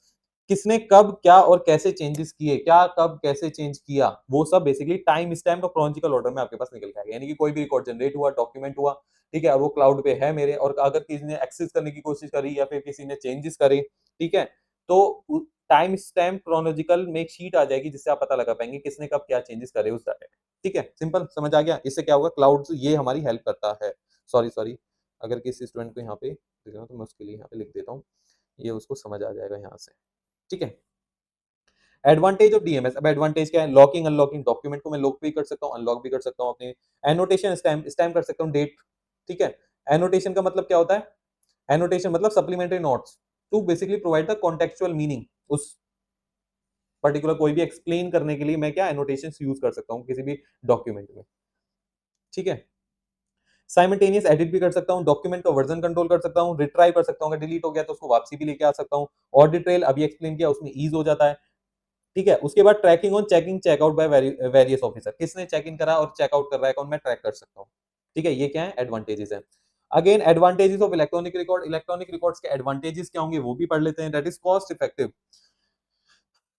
किसने कब क्या और कैसे चेंजेस किए, क्या कब कैसे चेंज किया, वो सब बेसिकली टाइम स्टैम्प और क्रोनोलॉजिकल ऑर्डर में आपके पास निकल के आएगा। यानी कि कोई भी रिकॉर्ड जनरेट हुआ, डॉक्यूमेंट हुआ, ठीक है, और वो क्लाउड पे है मेरे, और अगर किसी ने एक्सेस करने की कोशिश करी या फिर किसी ने चेंजेस करे, ठीक है, तो टाइम स्टैम्प क्रोनोलॉजिकल में एक शीट आ जाएगी जिससे आप पता लगा पाएंगे किसने कब क्या चेंजेस करे उस डाटा में। ठीक है, सिंपल समझ आ गया। इससे क्या होगा, क्लाउड ये हमारी हेल्प करता है। सॉरी सॉरी, अगर किसी स्टूडेंट को यहाँ पे लिखना हो तो मैं उसके लिए यहाँ पे लिख देता हूँ, ये उसको समझ आ जाएगा यहाँ से। ठीक है, एडवांटेज ऑफ डीएमएस। अब एडवांटेज क्या है, लॉकिंग अनलॉकिंग, डॉक्यूमेंट को मैं लॉक भी कर सकता हूँ, अनलॉक भी कर सकता हूँ अपने, एनोटेशन, स्टैम्प स्टैम्प कर सकता हूँ डेट। ठीक है, एनोटेशन का मतलब क्या होता है, एनोटेशन मतलब supplementary notes to basically provide the contextual meaning, उस पर्टिकुलर कोई भी एक्सप्लेन करने के लिए मैं क्या एनोटेशन यूज कर सकता हूँ किसी भी डॉक्यूमेंट में। ठीक है, साइमल्टेनियस एडिट भी कर सकता हूँ, डॉक्यूमेंट का वर्जन कंट्रोल कर सकता हूँ, रिट्राई कर सकता हूँ, अगर डिलीट हो गया तो उसको वापसी भी लेके आ सकता हूँ। ऑडिट ट्रेल अभी एक्सप्लेन किया, उसमें ईज हो जाता है। ठीक है, उसके बाद tracking on checking checkout by various officer, किसने चेक इन करा और चेकआउट कर रहा है कौन, मैं ट्रैक कर सकता हूँ। ठीक है, ये क्या है, एडवांटेजेस है। Again advantages of electronic record, electronic records के एडवांटेजेस क्या होंगे वो भी पढ़ लेते हैं। That is cost effective,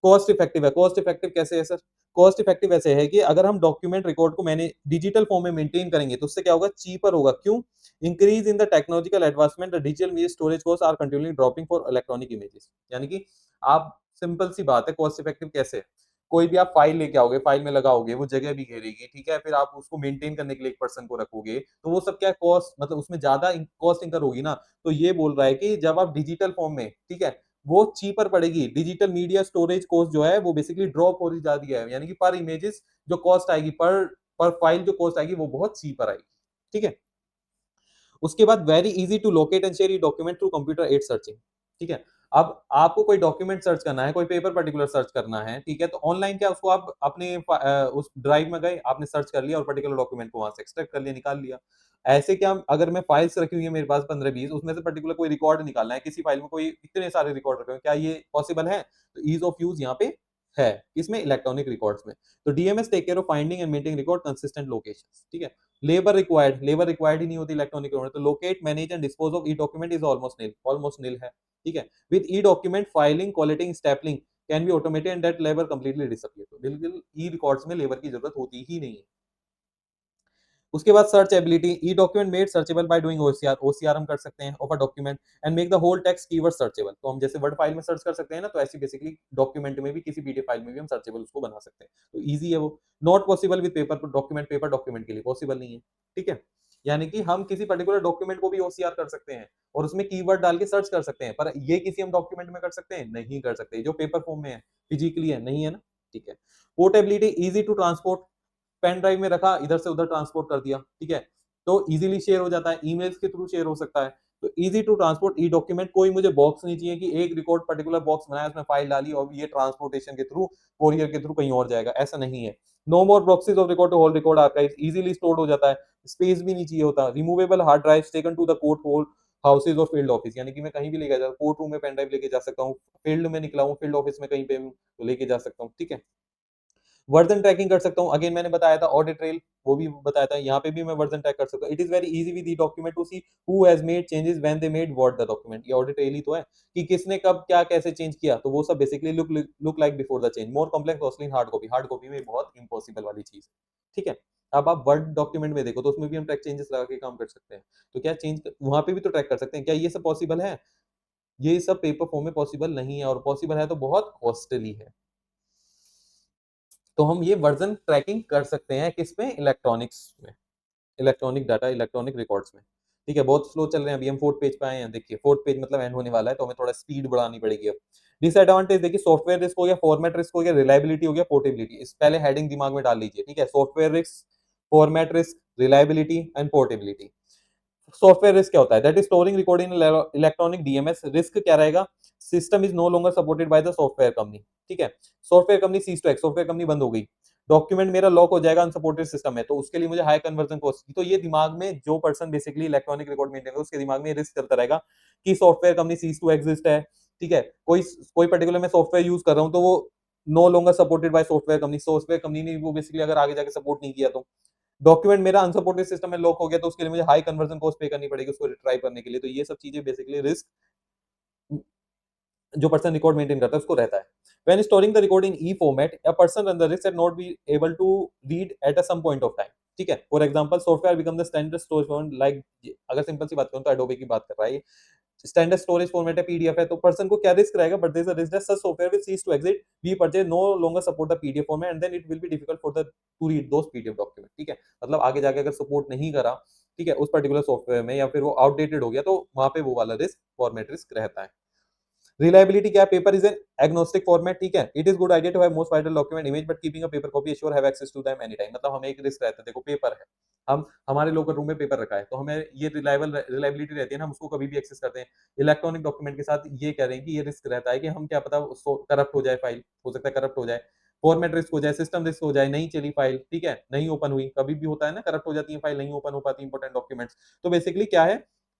cost effective है। कॉस्ट इफेक्टिव कैसे है सर, कॉस्ट इफेक्टिव ऐसे है कि अगर हम डॉक्यूमेंट रिकॉर्ड को मैंने डिजिटल फॉर्म में मेंटेन करेंगे तो उससे क्या होगा, चीपर होगा। क्यों, increase in the technological advancement, the digital media storage cost are continuously dropping for electronic images. यानी कि आप, सिंपल सी बात है, कॉस्ट इफेक्टिव कैसे है, कोई भी आप फाइल लेके आओगे, फाइल में लगाओगे, वो जगह भी घेरेगी, ठीक है, फिर आप उसको मेंटेन करने के लिए एक पर्सन को रखोगे, तो वो सब क्या कॉस्ट, मतलब उसमें ज्यादा कॉस्ट इंकर होगी ना। तो ये बोल रहा है कि जब आप डिजिटल फॉर्म में, ठीक है, वो चीपर पड़ेगी, डिजिटल मीडिया स्टोरेज कॉस्ट जो है वो बेसिकली ड्रॉप हो जा रही है, यानी कि पर इमेजेस जो कॉस्ट आएगी, पर फाइल जो कॉस्ट आएगी वो बहुत चीपर आएगी। ठीक है, उसके बाद very easy to locate and share document through computer aid searching. ठीक है, अब आपको कोई डॉक्यूमेंट सर्च करना है, कोई पेपर पर्टिकुलर सर्च करना है, ठीक है, तो ऑनलाइन क्या, उसको आप अपने उस ड्राइव में गए, आपने सर्च कर लिया और पर्टिकुलर डॉक्यूमेंट को वहां से एक्सट्रैक्ट कर लिया, निकाल लिया। ऐसे क्या, अगर मैं फाइल्स रखी हुई है मेरे पास 15-20, उसमें से पर्टिकुलर कोई रिकॉर्ड निकालना है, किसी फाइल में कोई इतने सारे रिकॉर्ड रखे हुए हैं, क्या ये पॉसिबल है? तो ईज ऑफ यूज यहाँ पे है इसमें इलेक्ट्रॉनिक रिकॉर्ड्स में। तो DMS take care of finding and maintaining record consistent locations, ठीक है। लेबर रिक्वायर्ड ही नहीं होती इलेक्ट्रॉनिक रिकॉर्ड, तो locate manage and dispose of e document is almost nil है, ठीक है। With e document filing collating stapling can be automated and that labour completely disappear. तो बिल्कुल ई रिकॉर्ड्स में लेबर की जरूरत होती ही नहीं है। उसके बाद search ability, e document made searchable by doing OCR, OCR हम कर सकते हैं of a document and make the whole text keyword searchable. तो हम जैसे वर्ड फाइल में सर्च कर सकते हैं ना, तो ऐसी बेसिकली डॉक्यूमेंट में भी, किसी पीडीएफ फाइल में भी हम सर्चेबल उसको बना सकते हैं। तो इजी है वो। Not possible with paper document, paper document के लिए पॉसिबल नहीं है, ठीक है। यानी कि हम किसी पर्टिकुलर डॉक्यूमेंट को भी ओसीआर कर सकते हैं और उसमें कीवर्ड डाल के सर्च कर सकते हैं, पर ये किसी हम डॉक्यूमेंट में कर सकते हैं, नहीं कर सकते, जो पेपर फॉर्म में है, फिजिकली है, नहीं है ना, ठीक है। Portability, easy to transport, pen drive में रखा, इधर से उधर ट्रांसपोर्ट कर दिया, ठीक है। तो इजीली शेयर हो जाता है, ईमेल्स के थ्रू शेयर हो सकता है। तो easy to transport e document, कोई मुझे बॉक्स नहीं चाहिए कि एक रिकॉर्ड पर्टिकुलर बॉक्स बनाया, उसमें फाइल डाली और ये ट्रांसपोर्टेशन के थ्रू, कोरियर के थ्रू कहीं और जाएगा, ऐसा नहीं है। No more boxes of record to hold record archive, easily stored हो जाता है, स्पेस भी नहीं चाहिए होता। Removable hard drive taken to the court hold houses और फील्ड ऑफिस, यानी कि मैं कहीं भी लेके जा, कोर्ट रूम में पेन ड्राइव लेके जा सकता हूँ, फील्ड में निकला हूँ, फील्ड ऑफिस में कहीं पे हूँ तो लेके जा सकता हूँ, ठीक है। वर्जन ट्रैकिंग कर सकता हूँ, अगेन मैंने बताया था ऑडिट ट्रेल, वो भी बताया था, यहाँ पे भी मैं वर्जन ट्रैक कर सकता हूँ। It is very easy with the document to see who has made changes when they made what the document. ये ऑडिट ट्रेल ही तो है कि किसने कब क्या कैसे चेंज किया, तो वो सब basically look like before the change. More complex costly hard copy में बहुत इंपॉसिबल वाली चीज है, ठीक है। अब आप वर्ड डॉक्यूमेंट में देखो तो उसमें भी हम ट्रैक चेंजेस लगा के काम कर सकते हैं, तो क्या चेंज वहां पे भी तो ट्रैक कर सकते हैं, क्या ये सब पॉसिबल है? ये सब पेपर फॉर्म में पॉसिबल नहीं है, और पॉसिबल है तो बहुत कॉस्टली है। तो हम ये वर्जन ट्रैकिंग कर सकते हैं किसमें? इलेक्ट्रॉनिक्स में, इलेक्ट्रॉनिक डाटा, इलेक्ट्रॉनिक रिकॉर्ड्स में, ठीक है। बहुत स्लो चल रहे हैं, अभी हम फोर्थ पेज पे आए हैं, देखिए फोर्थ पेज मतलब एंड होने वाला है, तो हमें थोड़ा स्पीड बढ़ानी पड़ेगी अब। डिसएडवांटेज देखिए, सॉफ्टवेयर रिस्क हो गया, फॉर्मेट रिस्क हो गया, रिलायबिलिटी हो गया, पोर्टेबिलिटी। इस पहले हेडिंग दिमाग में डाल लीजिए, ठीक है। Software risk, format risk, reliability and portability. Software risk क्या होता है? That is storing recording electronic DMS. Risk क्या रहेगा? System is no longer supported by the software company, ठीक है। Software company cease to act, software company बंद हो गई, डॉक्यूमेंट मेरा लॉक हो जाएगा अनसपोर्टेड सिस्टम है, तो उसके लिए मुझे हाई कन्वर्जन कॉस्ट। तो ये दिमाग में जो person basically electronic record maintain करे, उसके दिमाग में रिस्क चलता रहेगा कि software company cease to exist है, ठीक है। कोई कोई पर्टिकुलर मैं सॉफ्टवेयर यूज कर रहा हूँ तो वो no longer supported by software company ने वो बेसिकली अगर आगे जाके सपोर्ट नहीं किया तो डॉक्यूमेंट मेरा अनसपोर्टेड सिस्टम में लॉक हो गया, तो उसके लिए मुझे हाई कन्वर्जन कॉस्ट पे करनी पड़ेगी उसको रिट्राइव करने के लिए। तो ये सब चीजें बेसिकली रिस्क जो पर्सन रिकॉर्ड मेंटेन करता है उसको रहता है। When storing the record in E format, a person run the risk that not be able to read at a some point of time, ठीक है। For example software become the standard storage format, like अगर simple सी बात करूं तो Adobe की बात कर रहा है, स्टैंडर्ड स्टोरेज फॉर्मेट है, पीडीएफ है, तो पर्सन को क्या रिस्क रहेगा? But there is a risk that such software will cease to exist, be purchase no longer support the PDF format and then it will be difficult for the to read those PDF document, ठीक है। मतलब आगे जाके अगर support नहीं करा, ठीक है, उस पर्टिकुलर सॉफ्टवेयर में, या फिर वो आउटडेटेड हो गया, तो वहां पे वो वाला रिस्क, फॉर्मेट रिस्क रहता है। रिलायबिलिटी क्या है? Paper is an agnostic format, ठीक है। It is good idea to have most vital document image but keeping a paper copy assure have access to them any time. मतलब हमें एक risk रहता है, देखो पेपर है, हम हमारे लोकल रूम में पेपर रखा है, तो हमें ये रिलायबिलिटी रहती है ना, हम उसको कभी भी एक्सेस करते हैं। इलेक्ट्रॉनिक डॉक्यूमेंट के साथ ये कह रहे हैं कि ये रिस्क रहता है कि हम क्या पता करप्ट हो जाए, फाइल हो सकता है करप्ट हो जाए, फॉर्मेट रिस्क हो जाए, सिस्टम रिस्क हो जाए, नहीं चली फाइल, ठीक है, नहीं ओपन हुई, कभी भी होता है ना, करप्ट हो जाती है फाइल, नहीं ओपन हो पाती इंपॉर्टेंट डॉक्यूमेंट्स। तो बेसिकली क्या है,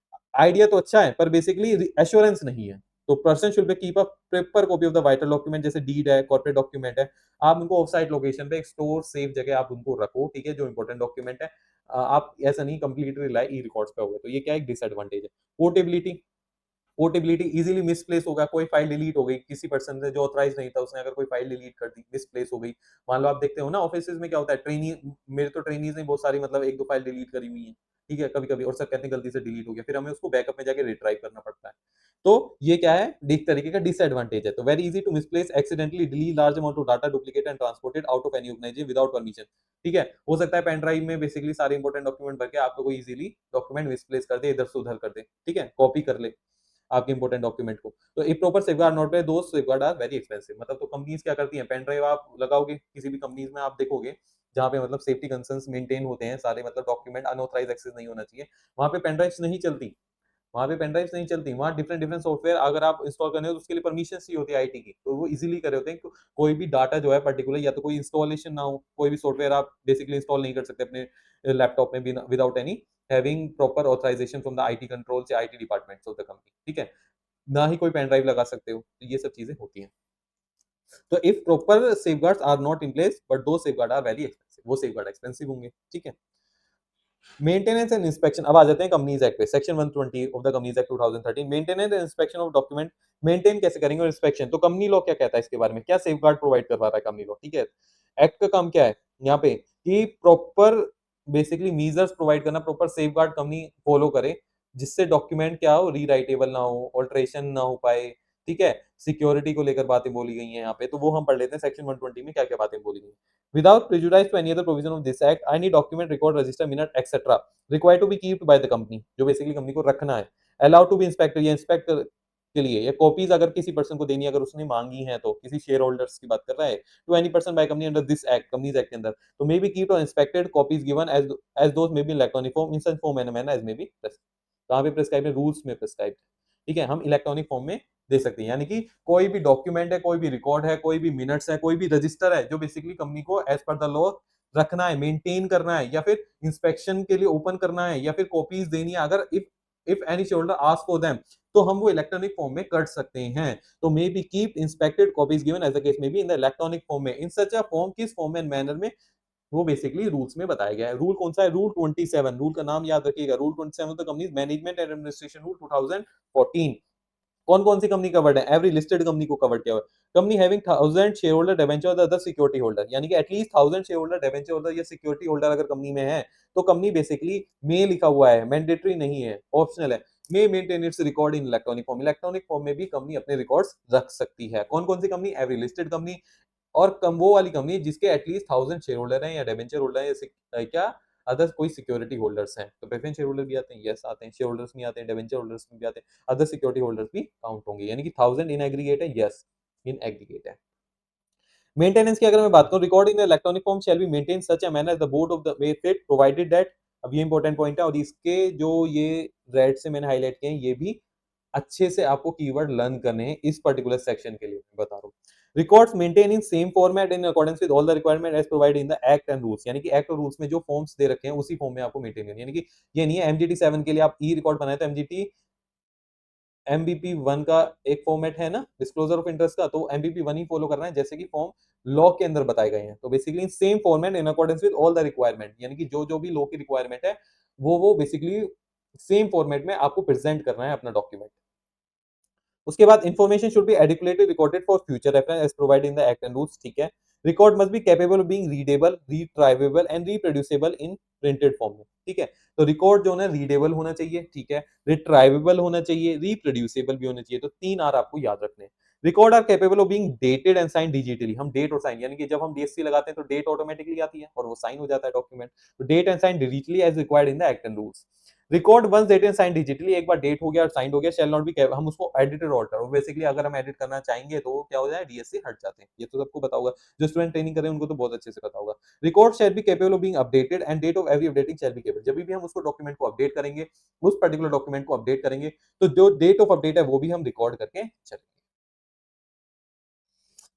आइडिया तो अच्छा है पर बेसिकली एश्योरेंस नहीं है। तो person should be keep a paper copy of the vital document, जैसे डीड है, कॉर्पोरेट डॉक्यूमेंट है, आप उनको ऑफ साइट लोकेशन पे एक स्टोर सेफ जगह आप उनको रखो, ठीक है, जो इंपॉर्टेंट डॉक्यूमेंट है। आप ऐसा नहीं कंप्लीट रिलाई ई रिकॉर्ड्स पे होगा, तो ये क्या एक डिसएडवांटेज है। पोर्टेबिलिटी, पोर्टेबिलिटी इजीली मिसप्लेस होगा, कोई फाइल डिलीट हो गई किसी पर्सन से जो ऑथराइज नहीं था, उसने अगर कोई फाइल डिलीट कर दी, मिसप्लेस हो गई, मान लो आप देखते हो ना ऑफिस में क्या होता है, ट्रेनी, मेरे तो ट्रेनीज ने बहुत सारी मतलब एक दो फाइल डिलीट करी हुई है, ठीक है, कभी कभी, और सब कहते हैं गलती से डिलीट हो गया, फिर हमें उसको बैकअप में जाके रिट्राइव करना पड़ता है। तो ये क्या है, एक तरीके का डिसएडवांटेज है। तो very easy to misplace accidentally delete large amount of data, duplicate and transported out of any organization without permission, ठीक है। हो सकता है पेन ड्राइव में बेसिकली सारे इंपॉर्टेंट डॉक्यूमेंट भर के आपको कोई इजीली डॉक्यूमेंट मिसप्लेस कर दे, इधर से उधर कर दे, ठीक है, कॉपी कर ले आपके इंपॉर्टेंट डॉक्यूमेंट को। तो एक प्रॉपर सेफगार्ड नॉट पे दो सेफगार्ड आर वेरी एक्सपेंसिव। मतलब तो कंपनीज क्या करती हैं, पेन ड्राइव आप लगाओगे किसी भी कंपनीज में, आप देखोगे जहाँ पे मतलब सेफ्टी कंसर्न्स मेंटेन होते हैं सारे, मतलब डॉक्यूमेंट अनऑथराइज एक्सेस नहीं होना चाहिए, वहाँ पे पेन ड्राइव्स नहीं चलती, वहाँ पे पेन ड्राइव्स नहीं चलती, वहाँ डिफरेंट डिफरेंट सॉफ्टवेयर अगर आप इंस्टॉल करने हो तो उसके लिए परमिशन चाहिए होती है आईटी की, तो वो इजीली करे होते हैं कि कोई भी डाटा जो है पर्टिकुलर, या तो कोई इंस्टॉलेशन ना हो, कोई भी सॉफ्टवेयर आप बेसिकली इंस्टॉल नहीं कर सकते अपने लैपटॉप में without any having proper authorisation from the IT control से IT departments of the company, ठीक है। ना ही कोई पेन ड्राइव लगा सकते हो, तो ये सब चीजें होती हैं। तो if proper safeguards are not in place but though safeguard are very expensive, वो सेफगार्ड एक्सपेंसिव होंगे, ठीक है। मेंटेनेंस एंड इंस्पेक्शन, अब आ जाते हैं कंपनीज एक्ट पे, section 120 of the companies act 2013, maintenance and inspection of document, maintain कैसे करेंगे और इंस्पेक्शन, तो कंपनी लॉ क्या कहता है इसके बारे में, क्या सेफगार्ड प्रोवाइड कर रहा है कंपनी लॉ, ठीक है। एक्ट का काम क्या है यहाँ पे कि प्रॉपर बेसिकली मीजर्स प्रोवाइड करना, प्रॉपर सेफगार्ड कंपनी फॉलो करे, जिससे डॉक्यूमेंट क्या हो, रीराइटेबल ना हो, ऑल्टरेशन ना हो पाए, ठीक है। सिक्योरिटी को लेकर बातें बोली गई हैं यहाँ पे, तो वो हम पढ़ लेते हैं सेक्शन 120 में क्या क्या बातें बोली गई हैं। Without prejudice to any other provision of this act, any document, record, register, minute, etc. required to be kept by the company, जो बेसिकली कंपनी को रखना है, allowed to be inspected, या इंस्पेक्ट के लिए, या कॉपीज अगर किसी पर्सन को देनी है, अगर उसने मांगी है, तो किसी शेयर होल्डर्स की बात कर रहा है, to any person by company under this act, companies act के अंदर, तो मे बी कीप्ड और inspected, copies given as those may be electronic form in such form and manner as may be कहाँ पे प्रेस्क्राइब है, rules में prescribe, ठीक है। हम इलेक्ट्रॉनिक फॉर्म में दे सकते हैं, यानी कि कोई भी डॉक्यूमेंट है, कोई भी रिकॉर्ड है, कोई भी मिनट्स है, कोई भी रजिस्टर है, जो बेसिकली कंपनी को एज पर द लॉ रखना है, मेंटेन करना है, या फिर इंस्पेक्शन के लिए ओपन करना है, या फिर कॉपीज देनी है, अगर if any shareholder ask for them, तो हम वो इलेक्ट्रॉनिक फॉर्म में कर सकते हैं। तो may be keep inspected copies given as the case may be in the electronic form में, इन सच अ फॉर्म, किस फॉर्म एंड मैनर में, वो बेसिकली रूल्स में बताया गया है। रूल कौन सा है, रूल 27, रूल का नाम याद रखिएगा, rule 27 the companies management and administration rule 2014। कौन कौन सी कंपनी कवर्ड है, एवरी लिस्टेड कंपनी को कवर किया हुआ है, company having 1000 share holder debenture और अदर सिक्योरिटी होल्डर, यानी कि at least 1000 share holder debenture holder या सिक्योरिटी होल्डर अगर कंपनी में है, तो कंपनी बेसिकली में लिखा हुआ है, मैंडेटरी नहीं है, ऑप्शनल है, may maintain its record in electronic form, electronic form में भी कंपनी अपने रिकॉर्ड्स रख सकती है। कौन कौन सी कंपनी, एवरी लिस्टेड कंपनी, और कम वो वाली कंपनी जिसके एटलीस्ट 1000 शेयर होल्डर हैं, या डिबेंचर होल्डर है, या क्या अदर कोई सिक्योरिटी होल्डर्स हैं, तो प्रेफरेंस शेयर होल्डर भी आते हैं, यस आते हैं, शेयर होल्डर्स में आते हैं, डिबेंचर होल्डर्स में भी आते हैं, अदर सिक्योरिटी होल्डर्स भी काउंट होंगे, यानी कि 1000 इन एग्रीगेट है, यस इन एग्रीगेट है। मेंटेनेंस की अगर मैं बात करूं, record in electronic form shall be maintain such a manner the board of the way fit provided that, अब ये इंपॉर्टेंट पॉइंट है, और इसके जो ये रेड से मैंने हाईलाइट किए हैं, ये भी अच्छे से आपको कीवर्ड लर्न करने हैं इस पर्टिकुलर सेक्शन के लिए, मैं बता रहा हूँ। Records maintain in same format in accordance with all the requirement as provided in the act and rules, यानी कि एक्ट और रूल्स में जो फॉर्म्स दे रखे हैं उसी फॉर्म में आपको मेंटेन करनी है, यानी कि ये नहीं है एमजीटी 7 के लिए आप ई रिकॉर्ड बनाए, तो एमजीटी एमबीपी 1 का एक फॉर्मेट है ना डिस्क्लोजर ऑफ इंटरेस्ट का, तो एमबीपी 1 ही फॉलो करना है जैसे कि फॉर्म लॉ के अंदर बताए गए हैं, तो basically same format in accordance with all the requirement, यानी कि जो जो भी लॉ की रिक्वायरमेंट है, वो बेसिकली सेम फॉर्मेट में आपको प्रेजेंट करना है अपना डॉक्यूमेंट। उसके बाद information should be adequately recorded for future reference as provided in the act and rules, ठीक है। Record must be capable of being readable, retrievable and reproducible in printed form में, ठीक है। तो रिकॉर्ड जो है रीडेबल होना चाहिए, ठीक है, रिट्राइवेबल होना चाहिए, रिप्रोड्यूसेबल भी होना चाहिए, तो तीन आर आपको याद रखने हैं। Record are capable of being dated and sign digitally, हम डेट और साइन, यानी कि जब हम डीएससी लगाते हैं तो डेट ऑटोमेटिकली आती है और वो साइन हो जाता है डॉक्यूमेंट, तो date and sign digitally as required in the act and rules. Record once date and sign digitally, एक बार डेट हो गया और साइन हो गया, शैल नॉट बी, हम उसको एडिटेड ऑल्टर, और बेसिकली अगर हम एडिट करना चाहेंगे तो क्या हो जाए, डीएससी हट जाते हैं, ये तो सबको पता होगा, जो स्टूडेंट ट्रेनिंग कर रहे हैं उनको तो बहुत अच्छे से पता होगा। Record shall be capable of being updated and date of every updating shall be cable, जब भी हम उसको डॉक्यूमेंट को अपडेट करेंगे, उस पर्टिकुलर डॉक्यूमेंट को अपडेट करेंगे, तो जो डेट ऑफ अपडेट है वो भी हम रिकॉर्ड करके चलेंगे।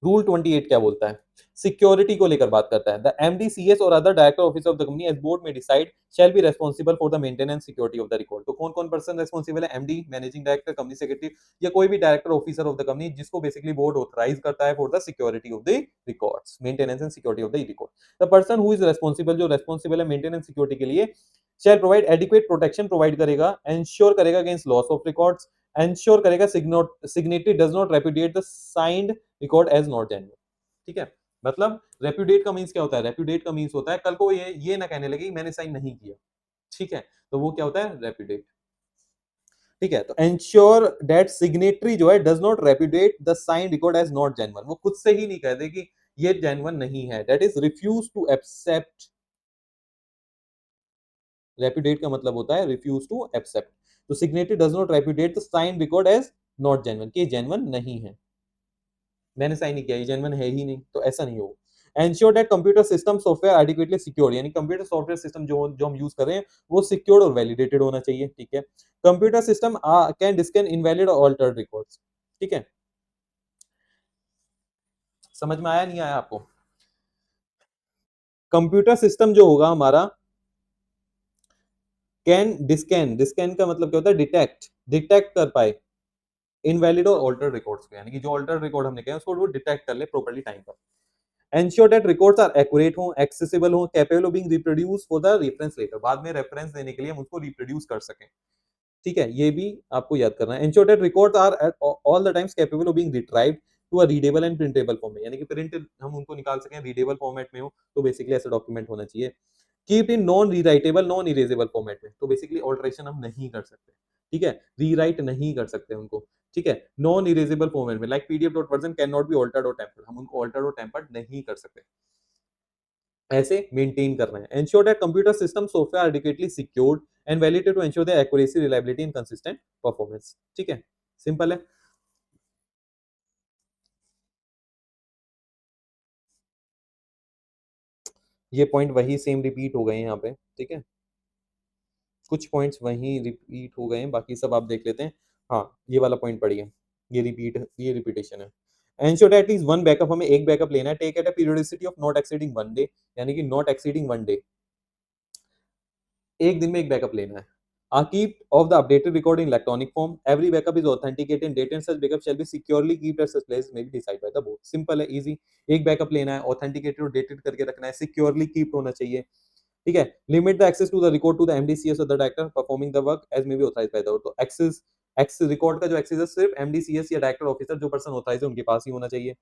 रूल 28 क्या बोलता है, सिक्योरिटी को लेकर बात करता है, the MD CS or other director office of the company as board में decide shall be responsible for the maintenance security of the record, तो कौन कौन पर्सन रेस्पॉन्सिबल है, MD managing director company secretary, या कोई भी director officer of the company जिसको basically board authorise करता है for the security of the records, maintenance and security of the record, the person who is responsible, जो responsible है maintenance security के लिए, shall provide adequate protection, provide करेगा, ensure करेगा against loss of records, ensure करेगा signatory does not repudiate the signed record as not genuine, ठीक है। मतलब रेप्यूडेट का मींस क्या होता है, रेप्यूडेट का मींस होता है कल को ये ना कहने लगे मैंने साइन नहीं किया, ठीक है, तो वो क्या होता है, रेप्यूडेट, ठीक है। तो एंश्योर दैट सिग्नेटरी जो है does not repudiate the sign record as not genuine, वो खुद से ही नहीं कहते कि ये जेन्युइन नहीं है, that is refuse to accept, repudiate का मतलब होता है रिफ्यूज टू एक्सेप्ट, तो signatory does not repudiate the sign record as not genuine, कि जेन्युइन नहीं है, मैंने साइन नहीं किया, ये जेन्युइन है ही नहीं, तो ऐसा नहीं होगा। Ensure that computer system software adequately secure, यानी कंप्यूटर सॉफ्टवेयर सिस्टम जो हम यूज कर रहे हैं वो सिक्योर्ड और वैलिडेटेड होना चाहिए, ठीक है। कंप्यूटर सिस्टम कैन डिस्कैन इनवैलिड और ऑल्टर्ड रिकॉर्ड्स, ठीक है। समझ में आया नहीं आया आपको, कंप्यूटर सिस्टम जो होगा हमारा कैन डिस्कैन, डिस्कैन का मतलब क्या होता है, डिटेक्ट, डिटेक्ट कर पाए, इनवैलिड और ऑल्टर्ड रिकॉर्ड्स को, यानी कि जो ऑल्टर्ड रिकॉर्ड हमने किया उसको वो डिटेक्ट कर ले प्रॉपर्ली टाइम पर। Ensure that records are accurate हो, एक्सेसिबल हो, capable of being reproduce for the reference later, बाद में रेफरेंस देने के लिए हम उसको रिप्रोड्यूस कर सकें। ठीक है, ये भी आपको याद करना है। Ensure that records are all the times capable of being retrieved to a readable and printable form में, यानी कि प्रिंट हम उनको निकाल सकें, रीडेबल फॉर्मेट में हो, तो बेसिकली ऐसा डॉक्यूमेंट होना चाहिए। Keep in non rewritable non erasable format में, तो बेसिकली ऑल्टरेशन हम नहीं कर सकते। ठीक है, रीराइट नहीं कर सकते उनको। ठीक है, नॉन इरेजेबल फॉर्मेट में like PDF dot version can not be altered और टेम्पर्ड, हम उनको ऑल्टर्ड और टेम्पर्ड नहीं कर सकते। ऐसे मेंटेन करना है। Ensure that computer system software are adequately secured and validated to ensure their accuracy, reliability and consistent performance. ठीक है, सिंपल है। ये पॉइंट वही सेम रिपीट हो गए हैं यहाँ पे। ठीक है, कुछ पॉइंट्स वहीं रिपीट हो गए हैं, बाकी सब आप देख लेते हैं। हाँ, ये वाला पॉइंट पढ़िए, ये रिपीटेशन है। Ensure that at least one backup, हमें एक बैकअप लेना है। Take at a periodicity of not exceeding 1 day, यानी कि नॉट एक्सीडिंग 1 डे, एक दिन में एक बैकअप लेना है। A keep of the updated record in electronic form. Every backup is authenticated and data and such backup shall be securely kept at such place may be decided by the board. Simple है, easy। एक backup लेना है, authenticated और dated करके रखना है, securely keep होना चाहिए। ठीक है, limit the access to the record to the MD CS और the director performing the work as may be authorised by the board. तो एक्सेस रिकॉर्ड का जो एक्सेस है सिर्फ एमडीसीएस या डायरेक्टर ऑफिसर, जो पर्सन ऑथराइज है, उनके पास ही होना चाहिए।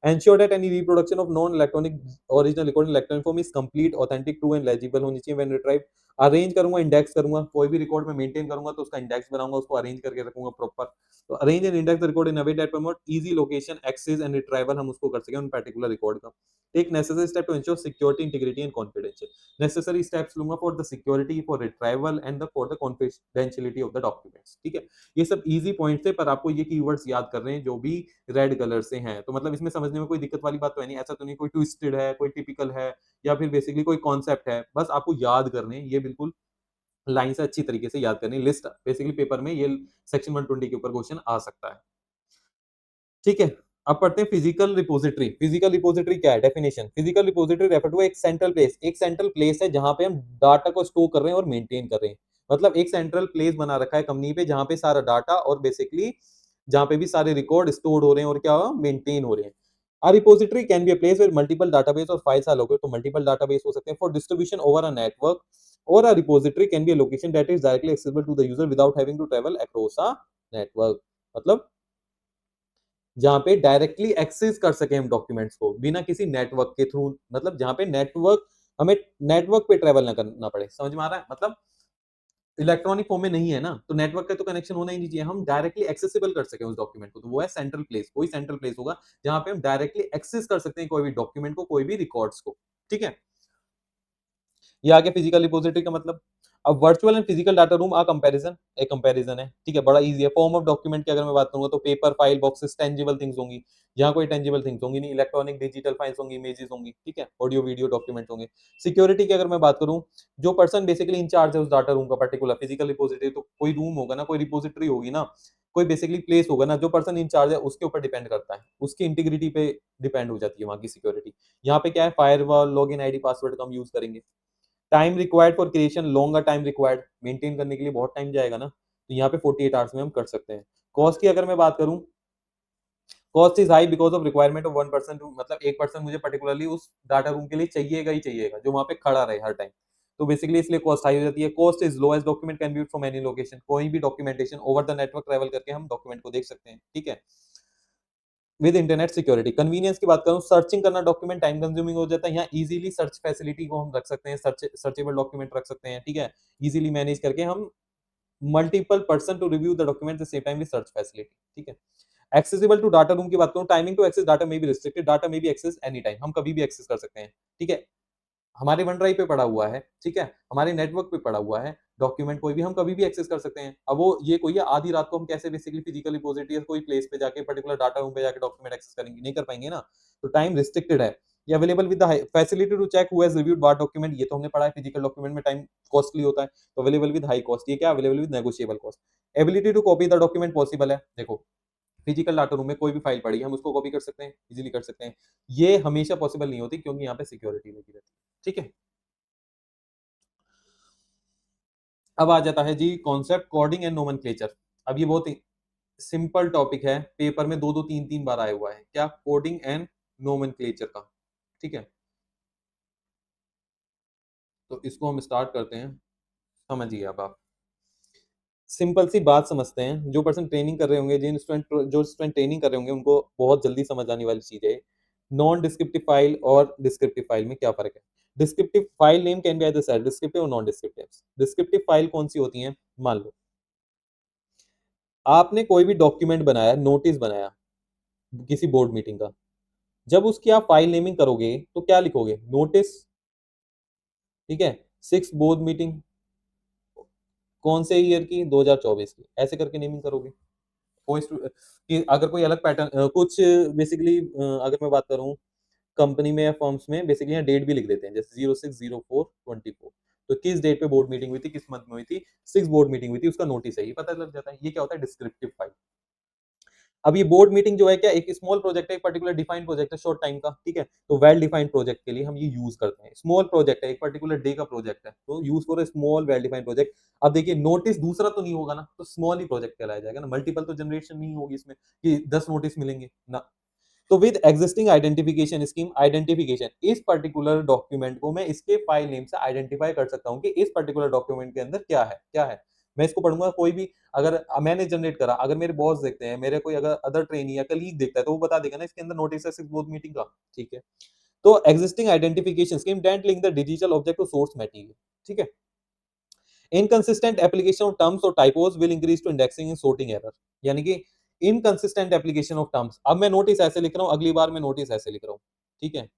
Ensure that any reproduction of non-electronic original record in electronic form is complete, authentic, true and legible होनी चाहिए when retrieved। अरेंज करूंगा, इंडेक्स करूंगा, कोई भी रिकॉर्ड में मेंटेन करूंगा तो उसका इंडेक्स बनाऊंगा, उसको अरेंज करके रखूंगा प्रॉपर। तो arrange and index record in a way that promote easy location access and retrieval, हम उसको कर सकें उन पर्टिकुलर रिकॉर्ड का। Take necessary step to ensure security, integrity and confidential, necessary steps लूंगा for the security, for retrieval and for the confidentiality of the documents. ठीक है, ये सब इजी पॉइंट्स है, पर आपको ये कीवर्ड्स याद कर रहे हैं जो भी रेड कलर से हैं, तो मतलब इसमें समझने में कोई दिक्कत वाली बात तो है नहीं, ऐसा तो नहीं कोई ट्विस्टेड है, कोई टिपिकल है, या फिर बेसिकली कोई कॉन्सेप्ट है, बस आपको याद करने हैं, ये बिल्कुल लाइन से अच्छी तरीके से याद करनी है। लिस्ट बेसिकली पेपर में ये सेक्शन 120 के ऊपर क्वेश्चन आ सकता है। ठीक है, अब पढ़ते हैं फिजिकल रिपोजिटरी। फिजिकल रिपोजिटरी क्या है? Definition, physical repository refer to एक सेंट्रल प्लेस, एक सेंट्रल प्लेस है जहां पे हम डाटा को स्टोर कर रहे हैं और मेंटेन कर रहे हैं। मतलब एक सेंट्रल प्लेस बना रखा है कंपनी पे जहां पे सारा डाटा और बेसिकली जहां पे भी सारे रिकॉर्ड स्टोर हो रहे हैं और क्या मेंटेन हो रहे हैं। A repository can be a place where multiple database or files are located, तो multiple database हो सकते हैं for distribution over a network, or a repository can be a location that is directly accessible to the user without having to travel across a network। मतलब जहां पे directly access कर सके हम डॉक्यूमेंट्स को बिना किसी नेटवर्क के थ्रू, मतलब जहां पे नेटवर्क, हमें नेटवर्क पे ट्रेवल ना करना पड़े। समझ में आ रहा है? मतलब इलेक्ट्रॉनिक फॉर्म में नहीं है ना, तो नेटवर्क का तो कनेक्शन होना ही नहीं चाहिए, हम डायरेक्टली एक्सेसिबल कर सके उस डॉक्यूमेंट को, तो वो है सेंट्रल प्लेस। कोई सेंट्रल प्लेस होगा जहां पे हम डायरेक्टली एक्सेस कर सकते हैं कोई भी डॉक्यूमेंट को, कोई भी रिकॉर्ड्स को। ठीक है, ये आगे फिजिकल रिपोजिटरी का मतलब। अब virtual and physical data room a comparison, एक कंपैरिजन है। ठीक है, बड़ा इजी है। फॉर्म ऑफ डॉक्यूमेंट की अगर मैं बात करूंगा तो paper, file, boxes, tangible things होंगी, यहाँ कोई टेंजिबल थिंग्स होंगी नहीं। इलेक्ट्रॉनिक डिजिटल फाइल्स होंगी, इमेजेस होंगी। ठीक है, ऑडियो वीडियो डॉक्यूमेंट होंगे। सिक्योरिटी की अगर मैं बात करूं, जो पर्सन बेसिकली इंचार्ज है उस डाटा रूम का पर्टिकुलर फिजिकल रिपोजिटरी, तो कोई रूम होगा ना, कोई रिपोजिटरी होगी ना, कोई बेसिकली प्लेस होगा ना, जो पर्सन इंचार्ज है उसके ऊपर डिपेंड करता है, उसकी इंटीग्रिटी पे डिपेंड हो जाती है वहां की सिक्योरिटी। यहाँ पे क्या है, फायरवॉल, लॉगिन आईडी, पासवर्ड का हम यूज करेंगे। Time required for creation, longer time required, maintain करने के लिए बहुत टाइम जाएगा ना, तो यहाँ पे 48 आवर्स में हम कर सकते हैं। कॉस्ट की अगर मैं बात करूं, cost is high because of requirement of 1 person, मतलब एक पर्सन मुझे पर्टिकुलरली उस डाटा रूम के लिए चाहिएगा ही चाहिएगा, जो वहां पे खड़ा रहे हर टाइम, तो बेसिकली इसलिए कॉस्ट हाई हो जाती है। Cost is low as document can be from any location, कोई भी documentation over the network travel करके हम डॉक्यूमेंट को देख सकते हैं। ठीक है, विद इंटरनेट सिक्योरिटी। कन्वीनियंस की बात करूं, सर्चिंग करना डॉक्यूमेंट टाइम कंज्यूमिंग हो जाता है, यहाँ इजीली सर्च फैसिलिटी को हम रख सकते हैं, सर्चेबल डॉक्यूमेंट रख सकते हैं। ठीक है, इजीली मैनेज करके हम multiple person to review the document same time with search facility. ठीक है, एक्सेसिबल टू डाटा रूम की बात करूं, टाइमिंग टू एक्सेस डाटा में भी रिस्ट्रिक्टेड, डाटा में भी एक्सेस एनी टाइम, हम कभी भी एक्सेस कर सकते हैं। ठीक है, हमारे वन ड्राइव पे पड़ा हुआ है, ठीक है, हमारे नेटवर्क पे पड़ा हुआ है डॉक्यूमेंट, कोई भी हम कभी भी एक्सेस कर सकते हैं। अब वो ये कोई है आधी रात को हम कैसे बेसिकली फिजिकल रिपोजिटरी या कोई प्लेस पे जाके पर्टिकुलर डाटा रूम पे जाके डॉक्यूमेंट एक्सेस करेंगे, नहीं कर पाएंगे ना, तो टाइम रिस्ट्रिक्टेड है। ये available with the facility to check who has reviewed what document, ये तो हमने पढ़ा है, फिजिकल डॉक्यूमेंट में टाइम कॉस्टली होता है, तो अवेलेबल विद हाई कॉस्ट, ये क्या available with negotiable cost. Ability to copy the document possible है, देखो फिजिकल डाटा रूम में कोई भी फाइल पड़ी है हम उसको कॉपी कर सकते हैं, इजीली कर सकते हैं, ये हमेशा पॉसिबल नहीं होती क्योंकि यहाँ पे सिक्योरिटी लगी रहती है। ठीक है, अब आ जाता है जी कॉन्सेप्ट कोडिंग एंड नोमेनक्लेचर। अब ये बहुत सिंपल टॉपिक है, पेपर में दो दो तीन तीन बार आया हुआ है, क्या? कोडिंग एंड नोमेनक्लेचर का। ठीक है, तो इसको हम स्टार्ट करते हैं। समझिए अब आप सिंपल सी बात समझते हैं, जो पर्सन ट्रेनिंग कर रहे होंगे, जो स्टूडेंट ट्रेनिंग कर रहे होंगे, उनको बहुत जल्दी समझ आने वाली चीज है। नॉन डिस्क्रिप्टिव फाइल और डिस्क्रिप्टिव फाइल में क्या फर्क है? Descriptive file name can be either side descriptive और नॉन डिस्क्रिप्टिव। डिस्क्रिप्टिव फाइल कौन सी होती है? मान लो आपने कोई भी डॉक्यूमेंट बनाया, नोटिस बनाया किसी बोर्ड मीटिंग का, जब उसकी आप फाइल नेमिंग करोगे तो क्या लिखोगे? नोटिस। ठीक है, सिक्स बोर्ड मीटिंग, कौन से ईयर की? 2024 की, ऐसे करके नेमिंग करोगे। कोई कि अगर कोई अलग पैटर्न कुछ बेसिकली अगर मैं बात करूं कंपनी में या फर्म्स में बेसिकली यहाँ डेट भी लिख देते हैं, जैसे 06/04/24, तो किस डेट पे बोर्ड मीटिंग हुई थी, किस मंथ में हुई थी, सिक्स बोर्ड मीटिंग हुई थी, उसका नोटिस है, ये पता लग जाता है। ये क्या होता है? Descriptive file. अब ये बोर्ड मीटिंग जो है क्या एक स्मॉल प्रोजेक्ट है, एक पर्टिकुलर डिफाइंड प्रोजेक्ट है शॉर्ट टाइम का। ठीक है, तो वेल डिफाइंड प्रोजेक्ट के लिए हम ये यूज करते हैं। स्मॉल प्रोजेक्ट है, एक पर्टिकुलर डे का प्रोजेक्ट है, तो use for small well defined project. अब देखिए नोटिस दूसरा तो नहीं होगा ना, तो स्मॉल ही प्रोजेक्ट कहलाया जाएगा ना, मल्टीपल तो जनरेशन नहीं होगी इसमें कि 10 नोटिस मिलेंगे ना। तो with existing identification scheme, identification इस पर्टिकुलर डॉक्यूमेंट को मैं इसके फाइल नेम से आइडेंटिफाई कर सकता हूं कि इस पर्टिकुलर डॉक्यूमेंट के अंदर क्या है, क्या है। मैं इसको पढ़ूंगा, कोई भी अगर मैंने जनरेट करा, अगर मेरे बॉस देखते हैं, मेरे कोई अगर अदर ट्रेनी या कलीग देखता है, तो वो बता देगा ना इसके अंदर नोटिस है सिक्स बोर्ड मीटिंग का। ठीक है, तो existing identification scheme don't link the digital object to source material. ठीक है, इनकंसिस्टेंट एप्लीकेशन ऑफ टर्म्स और typos will increase to indexing and sorting error. यानी कि इनकंसिस्टेंट एप्लीकेशन ऑफ टर्म्स, अब मैं नोटिस ऐसे लिख रहा हूं, अगली बार मैं नोटिस ऐसे लिख रहा हूं। ठीक है,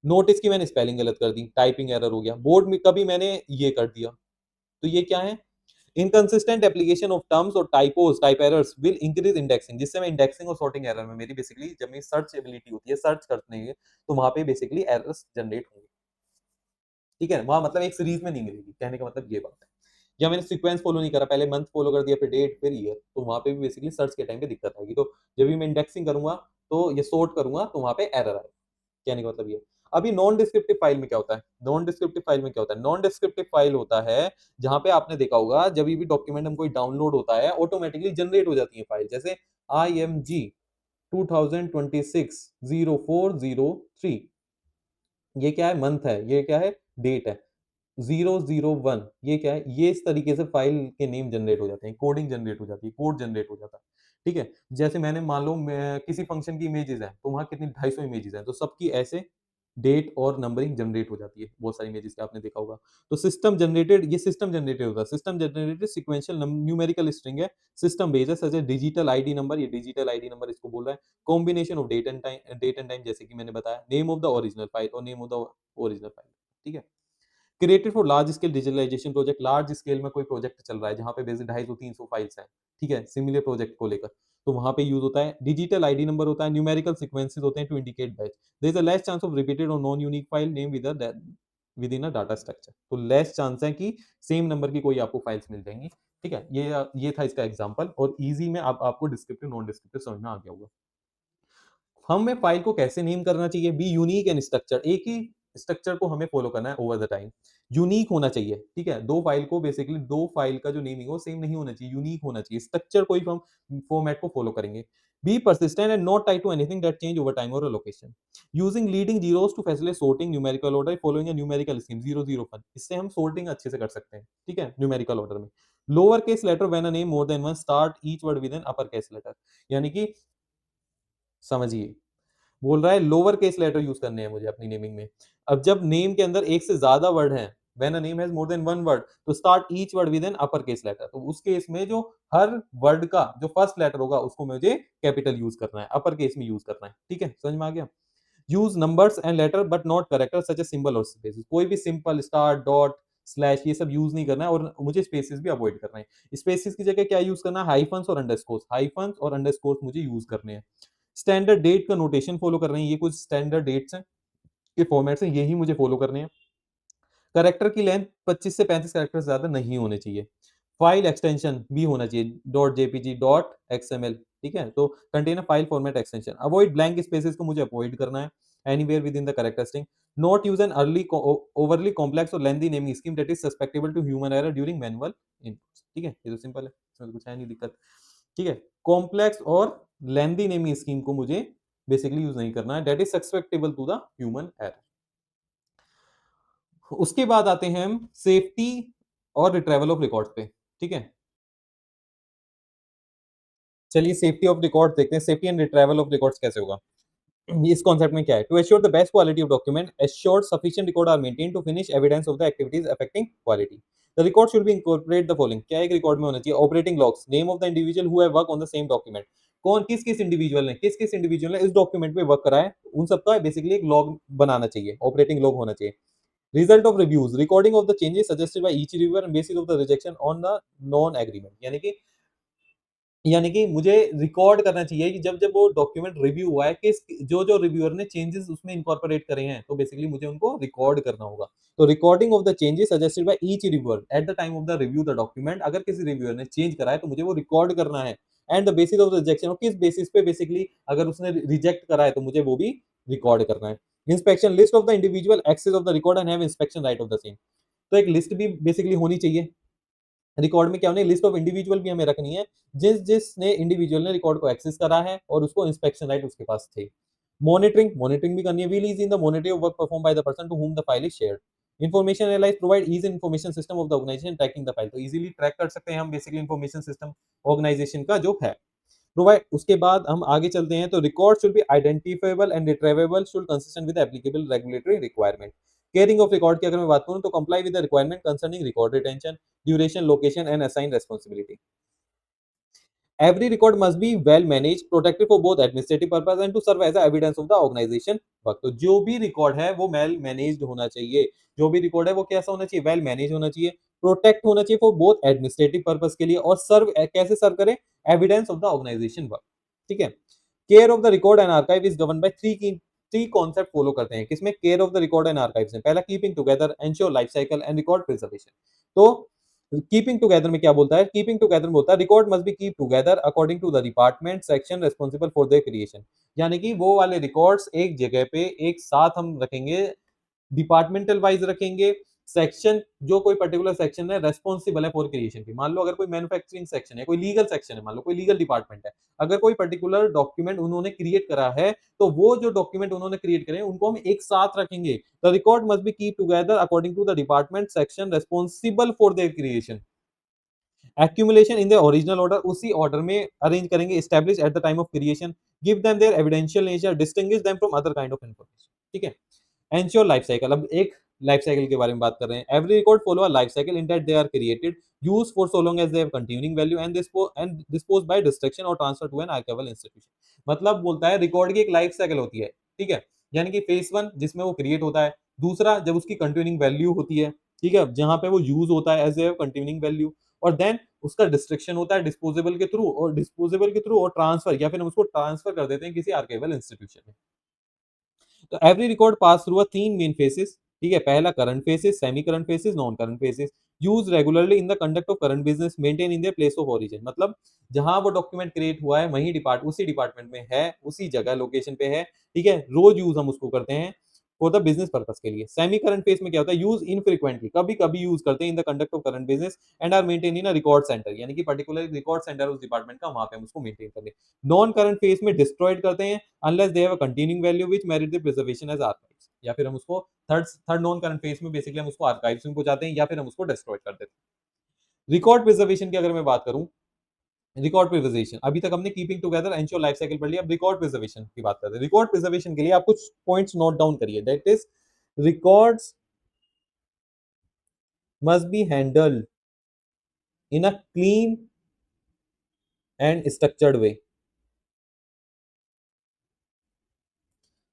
नोटिस की मैंने स्पेलिंग गलत कर दी, टाइपिंग एरर हो गया, बोर्ड में कभी मैंने ये कर दिया, तो ये क्या है? इनकंसिस्टेंट एप्लीकेशन ऑफ टर्म्स और typos type errors will increase indexing, जिससे मैं इंडेक्सिंग और सॉर्टिंग एरर में मेरी बेसिकली जब मेरी सर्च एबिलिटी होती है, सर्च करते हैं तो वहां पे बेसिकली एरर्स जनरेट होंगे। ठीक है, वहां मतलब एक सीरीज में नहीं मिलेगी, कहने का मतलब ये बात है। या मैंने सीक्वेंस फॉलो नहीं करा, पहले मंथ फॉलो कर दिया, फिर डेट, फिर ईयर, तो वहां पे भी बेसिकली सर्च के टाइम पे दिक्कत आएगी। तो जब भी मैं इंडेक्सिंग करूंगा तो ये सॉर्ट करूंगा तो वहां पे एरर आएगा, कहने का मतलब ये। अभी नॉन डिस्क्रिप्टिव फाइल में क्या होता है? नॉन डिस्क्रिप्टिव फाइल में क्या होता है? नॉन डिस्क्रिप्टिव फाइल होता है जहां पे आपने देखा होगा जब भी डॉक्यूमेंट हम कोई डाउनलोड होता है ऑटोमेटिकली जनरेट हो जाती है फाइल, जैसे IMG 2026-0403, ये क्या है? मंथ है, ये क्या है? डेट है। 001 ये क्या है? ये इस तरीके से फाइल के नेम जनरेट हो जाते हैं, कोडिंग जनरेट हो जाती है, कोड जनरेट हो जाता है। ठीक है, जैसे मैंने मान लो मैं किसी फंक्शन की इमेजेस हैं, तो वहां कितनी 250 इमेजेस हैं, तो सबकी ऐसे डेट और नंबरिंग जनरेट हो जाती है, बहुत सारी इमेजेस का आपने देखा होगा। तो सिस्टम जनरेटेड, ये सिस्टम जनरेटेड होता है, system generated sequential numerical string है, सिस्टम बेस्ड है, सच डिजिटल आईडी नंबर, ये डिजिटल आईडी नंबर इसको बोल रहा है। Combination of date and time, जैसे कि मैंने बताया, name of the original file और name of the original file. ठीक है, created for large scale digitalisation project, large scale में कोई प्रोजेक्ट चल रहा है जहां पे बेसिक 250-300 फाइल्स हैं। ठीक है, सिमिलर प्रोजेक्ट को लेकर, तो वहां पे यूज होता है। डिजिटल आईडी नंबर होता है, न्यूमेरिकल सीक्वेंसेस होते हैं to indicate batch, there is a less chance of repeated or non unique file name within a data structure, तो लेस चांस है कि सेम नंबर की कोई आपको फाइल्स मिल जाएंगी। ठीक है, ये था इसका एग्जांपल, और इजी में अब आपको डिस्क्रिप्टिव नॉन डिस्क्रिप्टिव समझ में आ गया होगा। हमें फाइल को कैसे नेम करना चाहिए? बी यूनिक एंड स्ट्रक्चर, एक ही स्ट्रक्चर को हमें फॉलो करना है ओवर द टाइम। यूनिक होना चाहिए। ठीक है, दो फाइल को बेसिकली दो फाइल का जो नेमिंग हो सेम नहीं होना चाहिए, यूनिक होना चाहिए। स्ट्रक्चर कोई हम फॉर्मेट को फॉलो करेंगे। Be persistent and not tied to anything that change over time or location, using leading zeros to facilitate sorting numerical order following a numerical scheme 001, इससे हम sorting अच्छे से कर सकते हैं। ठीक है, न्यूमेरिकल ऑर्डर में। Lower case letter when a name more than one start each word with an upper case letter, यानी कि समझिए, बोल रहा है लोअर केस लेटर यूज करने हैं मुझे अपनी नेमिंग में। अब जब नेम के अंदर एक से ज्यादा वर्ड हैं, when a name has more than one word, तो start each word with an upper case letter, तो उस केस में जो हर वर्ड का जो फर्स्ट लेटर होगा उसको मुझे कैपिटल यूज करना है, अपर केस में यूज करना है। ठीक है, समझ में आ गया? Use numbers and later but not character such a symbol और स्पेसेस, कोई भी सिंपल स्टार डॉट स्लैश ये सब यूज नहीं करना है, और मुझे स्पेसेस भी अवॉइड करना है। स्पेसेस की जगह क्या यूज करना है? हाइफंस और अंडरस्कोर्स, हाइफंस और अंडरस्कोर्स मुझे यूज करने हैं। स्टैंडर्ड डेट का नोटेशन फॉलो कर रहे हैं, ये कुछ स्टैंडर्ड डेट्स हैं, ये फॉर्मेट्स हैं, यही मुझे फॉलो करने हैं। कैरेक्टर की लेंथ 25 से 35 कैरेक्टर से ज्यादा नहीं होने चाहिए। फाइल एक्सटेंशन भी होना चाहिए, डॉट जेपीजी डॉट एक्सएमएल। ठीक है, तो container file format extension. Avoid blank spaces को मुझे अवॉइड करना है anywhere within the character string. Not use an early overly complex और lengthy naming scheme that is susceptible to human error during manual inputs. ठीक है, ये तो simple है, इसमें तो कुछ है नहीं दिक्कत। ठीक है। कॉम्प्लेक्स और लेंदी नेमिंग स्कीम को मुझे बेसिकली यूज नहीं करना है, that is susceptible to the human error. उसके बाद आते हैं हम सेफ्टी और रिट्रेवल ऑफ रिकॉर्ड पे। ठीक है, चलिए सेफ्टी ऑफ रिकॉर्ड देखते हैं, safety and retrieval of records कैसे होगा। इस कॉन्सेप्ट में क्या है, to assure the best quality of document, assure sufficient record are maintain to finish evidence of the activities affecting quality. The record should be incorporate the following, क्या एक record में होना चाहिए, operating logs, name of the individual who have work on the same document, कौन किस किस individual ने इस डॉक्यूमेंट पे वर्क करा है, उन सबका बेसिकली एक लॉग बनाना चाहिए, ऑपरेटिंग लॉग होना चाहिए। Result of reviews, recording of the changes suggested by each reviewer and bases of the rejection on the non agreement, यानी कि मुझे रिकॉर्ड करना चाहिए कि जब जब वो डॉक्यूमेंट रिव्यू हुआ है, किस जो जो रिव्यूअर ने चेंजेस उसमें इनकॉर्पोरेट करे हैं, तो बेसिकली मुझे उनको रिकॉर्ड करना होगा। तो recording of the changes suggested by each reviewer eight the time of the review the document, अगर किसी रिव्यूअर ने चेंज करा है तो मुझे वो रिकॉर्ड करना है। And the basis of the rejection, और किस बेसिस पे बेसिकली अगर उसने रिजेक्ट करा है तो मुझे वो भी रिकॉर्ड करना है। Inspection, list of the individual access of the record and have inspection right of the same, तो एक लिस्ट भी बेसिकली होनी चाहिए। रिकॉर्ड में क्या होनी है, लिस्ट ऑफ इंडिविजुअल भी हमें रखनी है, जिसने इंडिविजुअल ने रिकॉर्ड को एक्सेस करा है और उसको इंस्पेक्शन राइट उसके पास थे। मॉनिटरिंग भी करनी है, wheel is in the monitoring of work perform by the person to whom the file is shared. Information analyse provide is information system of the organisation tracking the file, तो easily track कर सकते हैं हम basically information system organisation का जो है provide. उसके बाद हम आगे चलते हैं, तो record should be identifiable and retrievable, should consistent with applicable regulatory requirement. Caring of record की अगर मैं बात करूं तो comply with the requirement concerning record retention, duration, location and assign responsibility. Every record must be well managed, protected for both administrative purpose and to serve as a evidence of the organization work। तो जो भी record है वो well managed होना चाहिए, जो भी record है वो कैसा होना चाहिए, वेल मैनेज होना चाहिए, प्रोटेक्ट होना चाहिए फॉर बोथ एडमिनिस्ट्रेटिव पर्पस के लिए, और सर्व कैसे सर्व करे, evidence of the organisation work. ठीक है, care of the record and archive is govern by three concept follow करते हैं, किसमें, care of the record and archive में। पहला keeping together, ensure life cycle and record preservation. तो keeping together में क्या बोलता है, कीपिंग टुगेदर में बोलता है record must be keep together according to the department section responsible for their creation, यानी कि वो वाले रिकॉर्ड्स एक जगह पे एक साथ हम रखेंगे, डिपार्टमेंटल वाइज रखेंगे, सेक्शन जो कोई पर्टिकुलर सेक्शन है रेस्पॉन्सिबल है फॉर क्रिएशन की, मान लो अगर कोई मैन्युफैक्चरिंग सेक्शन है, कोई लीगल सेक्शन है, मान लो कोई लीगल डिपार्टमेंट है, अगर कोई पर्टिकुलर डॉक्यूमेंट उन्होंने क्रिएट करा है तो वो जो डॉक्यूमेंट उन्होंने क्रिएट करे उनको हम एक साथ रखेंगे। The record must be keep together according to the department section responsible for their creation, accumulation in the original order, उसी ऑर्डर में अरेंज करेंगे, establish at the time of creation, give them their evidential nature, distinguish them from other kind of information। ठीक है, ensure life cycle, अब एक life cycle के बारे में बात कर रहे हैं। Every record follow a life cycle in that they are created, use for so long as they have continuing value and dispose by destruction or transfer to an archival institution. मतलब बोलता है रिकॉर्ड की एक life cycle होती है, ठीक है, यानी कि फेज वन जिसमें वो क्रिएट होता है, दूसरा जब उसकी कंटिन्यूइंग वैल्यू होती है, ठीक है, जहां पे वो यूज होता है एज ए कंटिन्यूइंग वैल्यू, और देन उसका डिस्ट्रक्शन होता है डिस्पोजेबल के थ्रू और ट्रांसफर, या फिर हम उसको ट्रांसफर कर देते हैं किसी आर्काइवल इंस्टीट्यूशन में। तो every record pass through a तीन मेन फेसेस, ठीक है, पहला current faces, semi current faces, non current faces, use regularly in the conduct of current business, maintain in their place of origin, मतलब जहां वो document create हुआ है वही उसी डिपार्टमेंट में है, उसी जगह लोकेशन पे है, ठीक है, रोज यूज हम उसको करते हैं फॉर द बिजनेस पर्पस के लिए। सेमी करंट फेस में क्या होता है, यूज इनफ्रीक्वेंटली, कभी कभी यूज करते हैं in the conduct of current business and are maintain in a record centre, यानी कि पर्टिकुलर रिकॉर्ड सेंटर उस डिपार्टमेंट का, वहां पे हम उसको मेंटेन करते हैं। नॉन करंट फेस में डिस्ट्रॉयड करते हैं unless they have a continuing value which merit the preservation as archives, या फिर हम उसको third third non current phase में बेसिकली हम उसको आर्काइव्स में पहुंचाते हैं या फिर हम उसको डिस्ट्रॉय कर देते हैं। रिकॉर्ड प्रिजर्वेशन की अगर मैं बात करूं, रिकॉर्ड प्रिजर्वेशन अभी तक हमने keeping together ensure life cycle पढ़ लिया, अब रिकॉर्ड प्रिजर्वेशन की बात करते हैं। रिकॉर्ड प्रिजर्वेशन के लिए आप कुछ पॉइंट्स नोट डाउन करिए, that is records must be handled in a clean and structured way.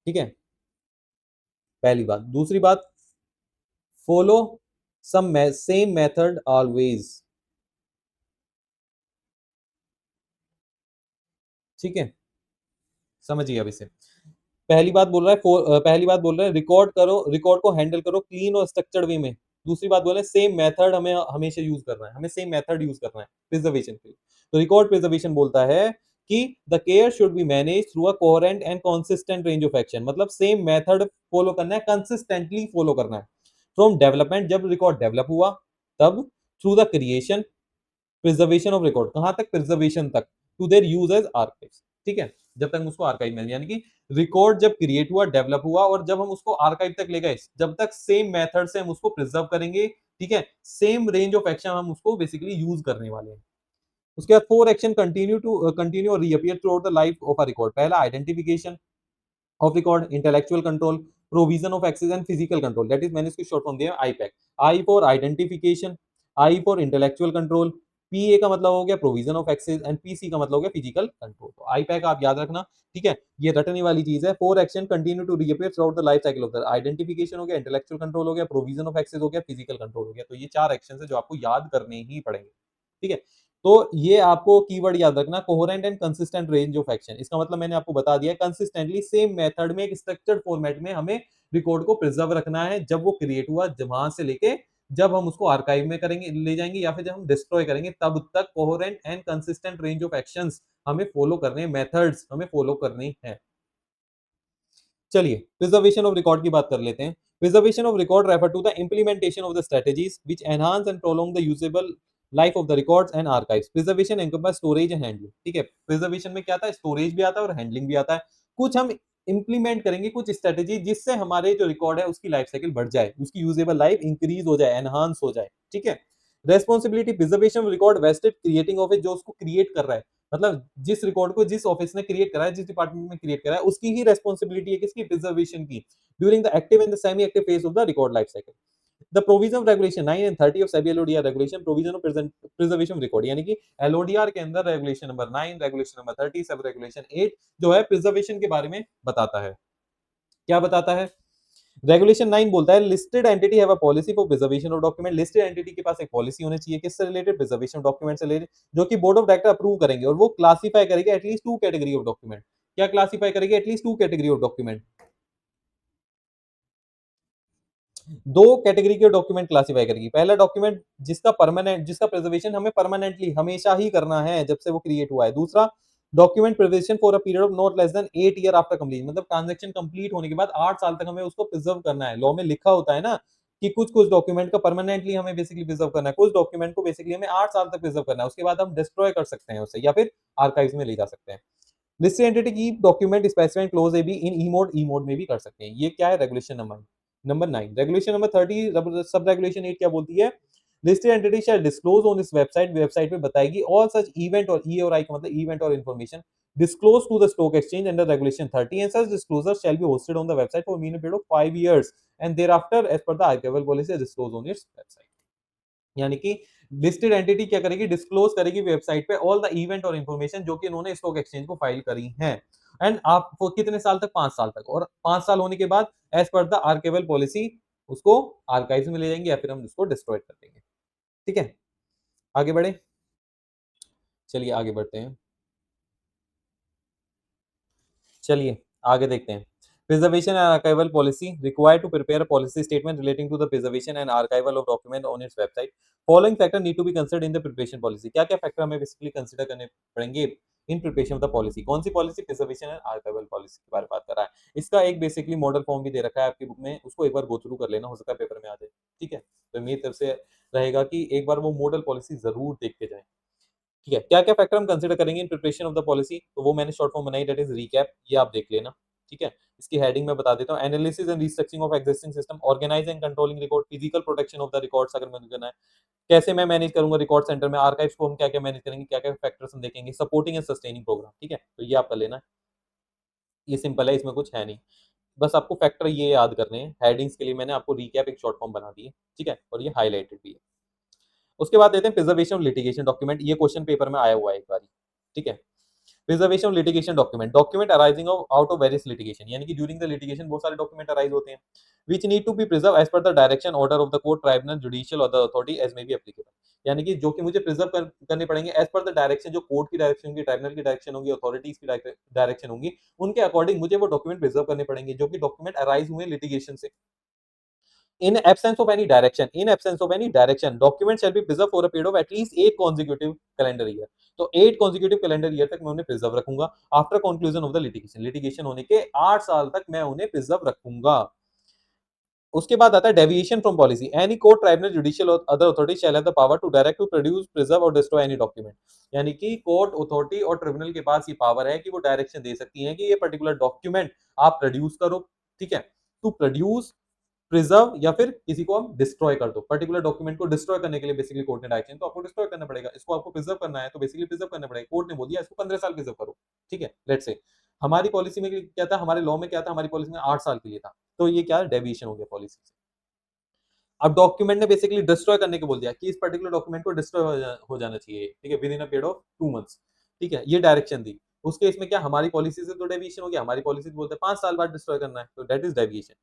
ठीक है, पहली बात। दूसरी बात, follow some same method always. ठीक है, समझिए अब इसे। पहली बात बोल रहा है रिकॉर्ड को हैंडल करो क्लीन और स्ट्रक्चर्ड वे में। दूसरी बात बोल रहे हैं सेम मेथड हमें हमेशा यूज करना है, हमें सेम मेथड यूज करना है प्रिजर्वेशन के लिए। तो रिकॉर्ड प्रिजर्वेशन बोलता है कि the care should be manage through a coherent and consistent range of action, मतलब सेम मेथड फॉलो करना है, कंसिस्टेंटली फॉलो करना है। फ्रॉम डेवलपमेंट, जब रिकॉर्ड डेवलप हुआ तब, through the creation, preservation of record, कहां तक, प्रिजर्वेशन तक, to their use as archives, ठीक है, जब तक हम उसको आर्काइव में, यानी कि रिकॉर्ड जब क्रिएट हुआ, डेवलप हुआ और जब हम उसको आर्काइव तक ले गए, जब तक सेम मेथड से हम उसको प्रिजर्व करेंगे, ठीक है, सेम रेंज ऑफ एक्शन हम उसको बेसिकली यूज करने वाले हैं। उसके बाद 4 एक्शन कंटिन्यू और reappear throughout the life of a record. पहला identification of record, intellectual control, provision of access and physical control, that is मैंने इसकी शॉर्ट फॉर्म दिया है IPAC. I for identification, I for intellectual control, PA का मतलब हो गया provision of access and PC का मतलब हो गया फिजिकल कंट्रोल। तो आईपैक आप याद रखना, ठीक है, ये रटने वाली चीज है। 4 action continue to reappear throughout the life cycle of the, identification हो गया, इंटेलेक्चुअल कंट्रोल हो गया, प्रोविजन ऑफ एक्सेस हो गया, फिजिकल कंट्रोल हो गया। तो ये 4 एक्शन है जो आपको याद करने ही पड़ेंगे, ठीक है। तो ये आपको कीवर्ड याद रखना, coherent and consistent range of action. इसका मतलब मैंने आपको बता दिया, कंसिस्टेंटली सेम मेथड में एक स्ट्रक्चर्ड फॉर्मेट में हमें रिकॉर्ड को प्रिजर्व रखना है, जब वो क्रिएट हुआ वहां से लेके जब हम उसको आर्काइव में करेंगे, ले जाएंगे, या फिर जब हम डिस्ट्रॉय करेंगे, तब तक coherent and consistent range of actions हमें फॉलो करने हैं, मेथड्स हमें फॉलो करनी है। चलिए प्रिजर्वेशन ऑफ रिकॉर्ड की बात कर लेते हैं। Preservation of record refer to the implementation of the strategies which enhance and prolong the usable life of the records and archives. Preservation encompass storage and handling, ठीक है, प्रिजर्वेशन में क्या आता है, स्टोरेज भी आता है और हैंडलिंग भी आता है। कुछ हम इंप्लीमेंट करेंगे, कुछ स्ट्रेटजी जिससे हमारे जो रिकॉर्ड है उसकी लाइफ साइकिल बढ़ जाए, उसकी यूजेबल लाइफ इंक्रीज हो जाए, एनहांस हो जाए, ठीक है। Responsibility preservation record vested creating office, जो उसको क्रिएट कर रहा है, मतलब जिस रिकॉर्ड को जिस ऑफिस ने क्रिएट करा है, जिस डिपार्टमेंट में क्रिएट करा है, उसकी ही रेस्पॉन्सिबिलिटी है किसकी, प्रिजर्वेशन की, during the active and the semi active phase of the record life cycle. The provision of regulation 9 and 30 of SEBI LODR regulation, provision of preservation record, यानी कि एलओडीआर के अंदर regulation number 9, regulation number 30, sub regulation 8 जो है preservation के बारे में बताता है। क्या बताता है, रेगुलेशन 9 बोलता है listed entity have a policy for preservation of document. Listed entity के पास एक पॉलिसी होनी चाहिए, किससे रिलेटेड, प्रिजर्वेशन ऑफ डॉक्यूमेंट से रिलेटेड, जो कि बोर्ड ऑफ डायरेक्टर अप्रूव करेंगे, और वो क्लासिफाई करेगी एटलीस्ट 2 कैटेगरी ऑफ डॉक्यूमेंट। क्या क्लासिफाई करेगी, at least 2 category of document, 2 category के डॉक्यूमेंट क्लासिफाई करेगी। पहला डॉक्यूमेंट जिसका परमानेंट, जिसका प्रिजर्वेशन हमें परमानेंटली हमेशा ही करना है जब से वो क्रिएट हुआ है। दूसरा document preservation for a period of not less than 8 year after complete, मतलब ट्रांजैक्शन कंप्लीट होने के बाद 8 साल तक हमें उसको प्रिजर्व करना है। लॉ में लिखा होता है ना कि कुछ कुछ डॉक्यूमेंट का परमानेंटली हमें बेसिकली प्रिजर्व करना है, कुछ डॉक्यूमेंट को बेसिकली हमें 8 साल तक प्रिजर्व करना है, उसके बाद हम डिस्ट्रॉय कर सकते हैं उसे, या फिर आर्काइव्स में ले जा सकते हैं। लिस्टेड एंटिटी की document specified close A be in E mode में भी कर सकते हैं। ये क्या है, regulation number 9। Regulation number 30 sub regulation 8 क्या बोलती है, listed entity shall disclose on this website, website पे बताएगी ऑल सच इवेंट, और ई और आई का मतलब इवेंट और information disclosed to the stock exchange under regulation 30, and such disclosures shall be hosted on the website for a minimum period of 5 years and thereafter as per the archival policy disclosed on its website। यानी कि listed entity क्या करेगी, disclose करेगी website पे all the event और information जो कि इन्होंने स्टॉक एक्सचेंज को फाइल करी हैं, एंड आप वो कितने साल तक, 5 साल तक, और 5 साल होने के बाद as per the archival policy उसको आर्काइव्स में ले जाएंगे या फिर हम उसको डिस्ट्रॉय कर देंगे, ठीक है। आगे बढ़े, चलिए आगे बढ़ते हैं, चलिए आगे देखते हैं। Preservation and archival policy required to prepare a policy statement relating to the preservation and archival of document on its website. Following factor need to be considered in the preparation policy. क्या क्या factor हमें basically consider करने पड़ेंगे in preparation of the policy. कौन सी policy, preservation and archival policy के बारे में बात कर रहा है। इसका एक बेसिकली मॉडल फॉर्म भी दे रखा है आपकी बुक में, उसको एक बार गो थ्रू कर लेना, हो सकता है पेपर में आ जाए, ठीक है। तो मेरी तरफ से रहेगा कि एक बार वो मॉडल पॉलिसी जरूर देखते जाएं, ठीक है। क्या क्या फैक्टर हम कंसीडर करेंगे इन प्रिपरेशन ऑफ द पॉलिसी, तो वो मैंने शॉर्ट फॉर्म बनाई, दैट इज रीकैप, ये आप देख लेना, ठीक है। इसकी हेडिंग में बता देता हूँ, analysis and restructuring of existing system, organise and controlling record, physical protection of the records अगर मैनेज करना है, कैसे मैं मैनेज करूंगा रिकॉर्ड सेंटर में, आर्काइव्स को हम क्या क्या मैनेज करेंगे, क्या क्या फैक्टर्स हम देखेंगे, सपोर्टिंग एंड सस्टेनिंग प्रोग्राम, ठीक है। तो ये आप कर लेना, ये सिंपल है, इसमें कुछ है नहीं, बस आपको फैक्टर ये याद करने हैं। हेडिंग्स के लिए मैंने आपको रीकैप एक शॉर्ट फॉर्म बना दी है, ठीक है, और ये हाईलाइटेड भी है। उसके बाद देते हैं प्रिजर्वेशन ऑफ लिटिगेशन डॉक्यूमेंट, ये क्वेश्चन पेपर में आया हुआ है एक बार, ठीक है। Preservation of litigation document, document arising out of various litigation, यानी कि ड्यूरिंग द लिटिगेशन बहुत सारे डॉक्यूमेंट अराइज होते हैं, which need to be preserve as per the direction order of the court, tribunal, judicial और the authority as may be applicable. यानी कि जो कि मुझे प्रिजर्व करने पड़ेंगे एज पर द डायरेक्शन, जो कोर्ट की डायरेक्शन होगी, ट्राइब्यूनल की डायरेक्शन होगी, अथॉरिटीज की डायरेक्शन होगी, उनके अकॉर्डिंग मुझे वो डॉक्यूमेंट प्रिजर्व करने पड़ेंगे जो कि डॉक्यूमेंट अराइज हुए लिटिगेशन से। In absence of any direction, document shall be preserved for a period of at least 8 consecutive calendar year। तो 8 consecutive calendar year तक मैं उन्हें प्रिजर्व रखूंगा। After conclusion of the litigation, litigation होने के 8 साल तक मैं उन्हें प्रिजर्व रखूंगा। उसके बाद आता है deviation from policy. Any court, tribunal, judicial और other authority shall have the power to direct, to produce, preserve और डिस्ट्रॉय एनी डॉक्यूमेंट। यानी कि कोर्ट अथॉरिटी और ट्रिब्यूनल के पास ये पावर है कि वो डायरेक्शन दे सकती है कि ये पर्टिकुलर डॉक्यूमेंट आप प्रोड्यूस करो, ठीक है, टू प्रोड्यूस, प्रिजर्व या फिर किसी को हम डिस्ट्रॉय कर दो। पर्टिकुलर डॉक्यूमेंट को डिस्ट्रॉय करने के लिए बेसिकली कोर्ट ने डायरेक्शन, तो आपको डिस्ट्रॉय करना पड़ेगा। इसको आपको प्रिजर्व करना है तो बेसिकली प्रिजर्व करना पड़ेगा। कोर्ट ने बोल दिया इसको 15 साल प्रिजर्व करो, ठीक है, लेट्स से हमारी पॉलिसी में क्या था, हमारे लॉ में क्या था, हमारी पॉलिसी में 8 साल के लिए था, तो ये क्या डेविएशन हो गया पॉलिसी से। अब डॉक्यूमेंट ने बेसिकली डिस्ट्रॉय करने को बोल दिया कि इस पर्टिकुलर डॉक्यूमेंट को डिस्ट्रॉय हो जाना चाहिए, ठीक है, with in a period of 2 months, ठीक है, ये डायरेक्शन दी। उसके इसमें क्या हमारी पॉलिसी से तो डेविएशन हो गया, हमारी पॉलिसी बोलते हैं 5 साल बाद डिस्ट्रॉय करना है, तो that is deviation.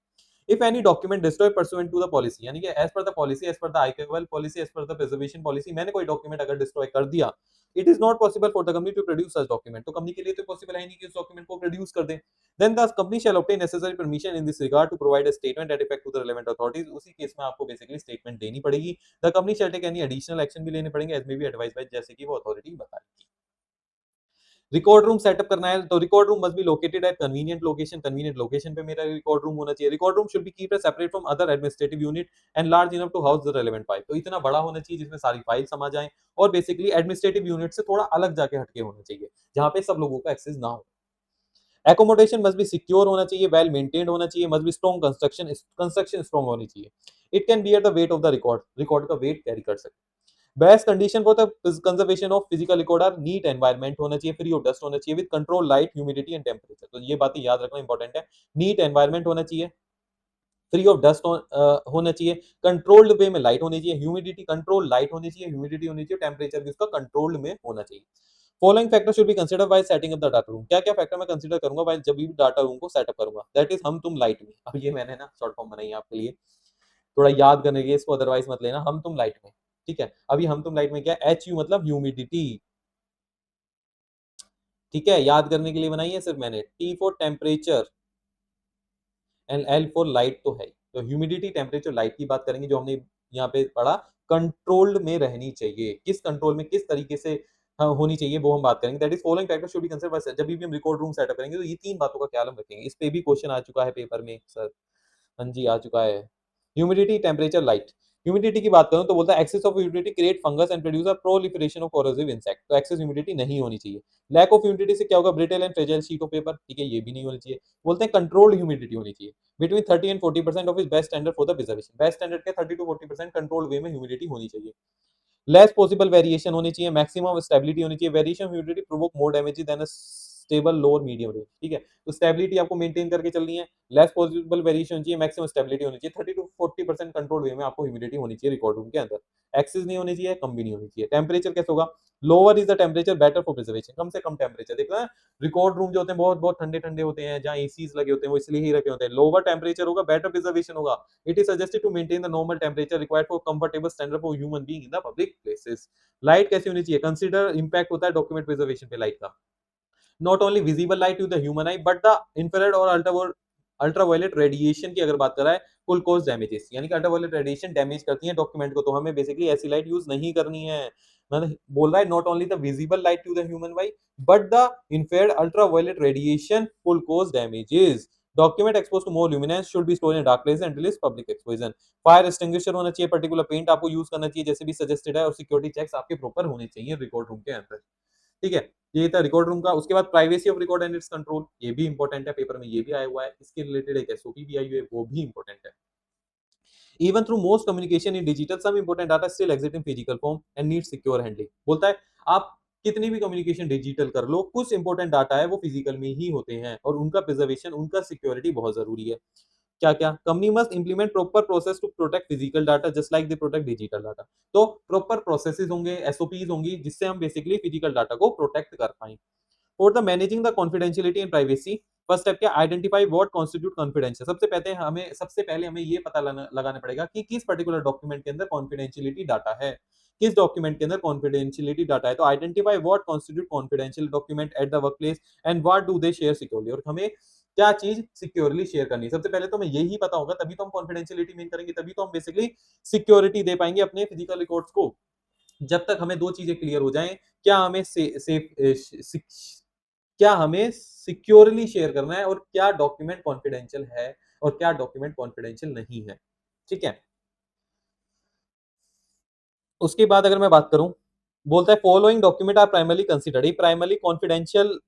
If any document destroyed pursuant to the policy, यानी कि as per the policy, as per the ICAPL policy, as per the preservation policy, मैंने कोई डॉक्यूमेंट अगर डिस्ट्रॉय कर दिया, it is not possible for the company to produce such document, तो company के लिए तो पॉसिबल है नहीं कि उस डॉक्यूमेंट को प्रोड्यूस कर दें। Then the company shall obtain necessary permission in this regard to provide a statement that effect to the relevant authorities। उसी केस में आपको बेसिकली स्टेटमेंट देनी पड़ेगी। The company shall take any additional action भी लेने पड़ेंगे as may be advised by, जैसे कि वो अथॉरिटी बताएगी। रिकॉर्ड रूम सेटअप करना है तो record room must be located at convenient location, convenient location पे मेरा रिकॉर्ड रूम होना चाहिए। Record room should be keeped separate from other administrative unit and large enough to house the relevant file. तो इतना बड़ा होना चाहिए जिसमें सारी फाइल समा जाए और बेसिकली एडमिनिस्ट्रेटिव यूनिट से थोड़ा अलग जाके हटके होना चाहिए, जहां पे सब लोगों का एक्सेस ना हो। एकोमोडेशन मस्ट बी सिक्योर होना चाहिए, वेल मेंटेन्ड होना चाहिए, must be strong construction, construction strong होनी चाहिए। It can be at the weight of the record, record का वेट कैरी कर सकते। Best condition for the conservation of physical record are neat environment होना चाहिए, free of dust होना चाहिए, with control light, humidity and temperature. तो ये बातें याद रखना इंपॉर्टेंट है। नीट एनवायरनमेंट होना चाहिए, फ्री ऑफ डस्ट होना चाहिए, कंट्रोल्ड वे में लाइट होनी चाहिए, ह्यूमिडिटी कंट्रोल लाइट होनी चाहिए, ह्यूमिडिटी होनी चाहिए, टेम्परेचर भी उसका कंट्रोल्ड में होना चाहिए। Following factor should be consider while setting up the data room. क्या क्या फैक्टर मैं कंसीडर करूंगा व्हाइल जब भी डाटा रूम को सेटअप करूंगा, दैट इज हम तुम लाइट में। अब ये मैंने ना शॉर्ट फॉर्म बनाई है आपके लिए, थोड़ा याद करने के लिए इसको, अदरवाइज मत लेना। हम तुम लाइट में, ठीक है, अभी हम तुम लाइट में क्या, एच यू मतलब ह्यूमिडिटी, ठीक है, याद करने के लिए बनाई है सिर्फ मैंने। T for temperature and L for light तो है। तो ह्यूमिडिटी, टेम्परेचर, लाइट की बात करेंगे जो हमने यहाँ पे पढ़ा, कंट्रोल्ड में रहनी चाहिए। किस कंट्रोल में, किस तरीके से होनी चाहिए वो हम बात करेंगे। That is following factor should be considered जब भी हम रिकॉर्ड रूम सेटअप करेंगे, तो ये 3 बातों का ख्याल हम रखेंगे। इस पे भी क्वेश्चन आ चुका है पेपर में सर, हाँ जी आ चुका है। Humidity, temperature, light. ह्यूमिडिटी की बात करूं तो बोलता है excess of humidity create fungus and produce a proliferation of corrosive insect. तो एक्सेस ह्यूमिडिटी नहीं होनी चाहिए। लैक ऑफ ह्यूमिडिटी से क्या होगा, brittle and fragile sheet of paper, ठीक है, ये भी नहीं होनी चाहिए। बोलते हैं कंट्रोल्ड ह्यूमिडिटी होनी चाहिए between 30 and 40% of is best standard for the preservation. Best standard के 30 to 40% कंट्रोल्ड वे में ह्यूमिडिटी होनी चाहिए। लेस पॉसिबल वेरिएशन होनी चाहिए, मैक्सिमम स्टेबिलिटी होनी चाहिए। Variation humidity provoke more damage than a stable lower medium range, ठीक है, तो स्टेबिलिटी आपको मेंटेन करके चलनी है। लेस पॉसिबल वेरिएशन होनी चाहिए, मैक्सिमम स्टेबिलिटी होनी चाहिए। 30 to 40% कंट्रोल वे में आपको ह्यूमिडिटी होनी चाहिए रिकॉर्ड रूम के अंदर। एक्सेस नहीं होनी चाहिए, कम भी नहीं होनी चाहिए। टेम्परेचर कैसे होगा, lower is the temperature better for preservation. कम से कम टेम्परेचर देखना, रिकॉर्ड रूम जो होते हैं बहुत बहुत ठंडे ठंडे होते हैं, जहाँ एसीज लगे होते हैं वो इसलिए ही रखे होते हैं। लोअर टेम्परेचर होगा, बेटर प्रिजर्वेशन होगा। It is suggested to maintain the normal temperature required for comfortable standard for human being in the public places. Light कैसी होनी चाहिए, कंसीडर इंपैक्ट होता है डॉक्यूमेंट प्रिजर्वेशन पे लाइट का। Not only visible light to the human eye but the infrared और ultraviolet radiation की अगर बात करा है, कुल कॉज डैमेजेस, यानी कि अल्ट्रावायलेट रेडिएशन डैमेज करती है डॉक्यूमेंट को, तो हमें बेसिकली ऐसी लाइट यूज नहीं करनी है। मतलब बोल रहा है not only the visible light to the human eye but the infrared ultraviolet radiation will cause damages. Document expose to more luminance should be stored in dark place and release public exposure. Fire extinguisher होना चाहिए, particular paint आपको use करना चाहिए जैसे भी suggested है, और security checks आपके प्रॉपर होने चाहिए रिकॉर्ड रूम के अंदर, ठीक है। ये था रिकॉर्ड रूम का। उसके बाद privacy of record and it's control, ये भी इंपॉर्टेंट है, पेपर में ये भी आया हुआ है। इसके रिलेटेड एक एसओपी भी आई हुई है, वो भी इंपॉर्टेंट है। Even through most communication in digital, some important data still exist in physical form and need secure handling। बोलता है आप कितनी भी कम्युनिकेशन डिजिटल कर लो, कुछ इंपॉर्टेंट डाटा है वो फिजिकल में ही होते हैं और उनका प्रिजर्वेशन, उनका सिक्योरिटी बहुत जरूरी है। क्या क्या, company must implement proper process to protect physical data just like they protect digital data. तो प्रॉपर प्रोसेसेस होंगे, एसओपीज होंगी जिससे हम बेसिकली फिजिकल डाटा को प्रोटेक्ट कर पाए। For the managing the confidentiality and privacy, first step क्या, identify what constitute confidential. सबसे पहले हमें ये पता लगाना पड़ेगा कि किस पर्टिकुलर डॉक्यूमेंट के अंदर कॉन्फिडेंशियलिटी डाटा है, किस डॉक्यूमेंट के अंदर कॉन्फिडेंशियलिटी डाटा है। तो identify what constitute confidential document at the workplace and what do they share securely. और हमें क्या चीज सिक्योरली शेयर करनी है, सबसे पहले तो हमें यही पता होगा, तभी तो हम कॉन्फिडेंशियलिटी मेन करेंगे, तभी तो हम बेसिकली सिक्योरिटी दे पाएंगे अपने फिजिकल रिकॉर्ड्स को। जब तक हमें दो चीजें क्लियर हो जाएं, क्या हमें क्या हमें सिक्योरली शेयर करना है और क्या डॉक्यूमेंट कॉन्फिडेंशियल है, और क्या डॉक्यूमेंट कॉन्फिडेंशियल नहीं है। ठीक है, उसके बाद अगर मैं बात करूं, बोलता है following document are primarily considered, ये प्राइमरली कॉन्फिडेंशियल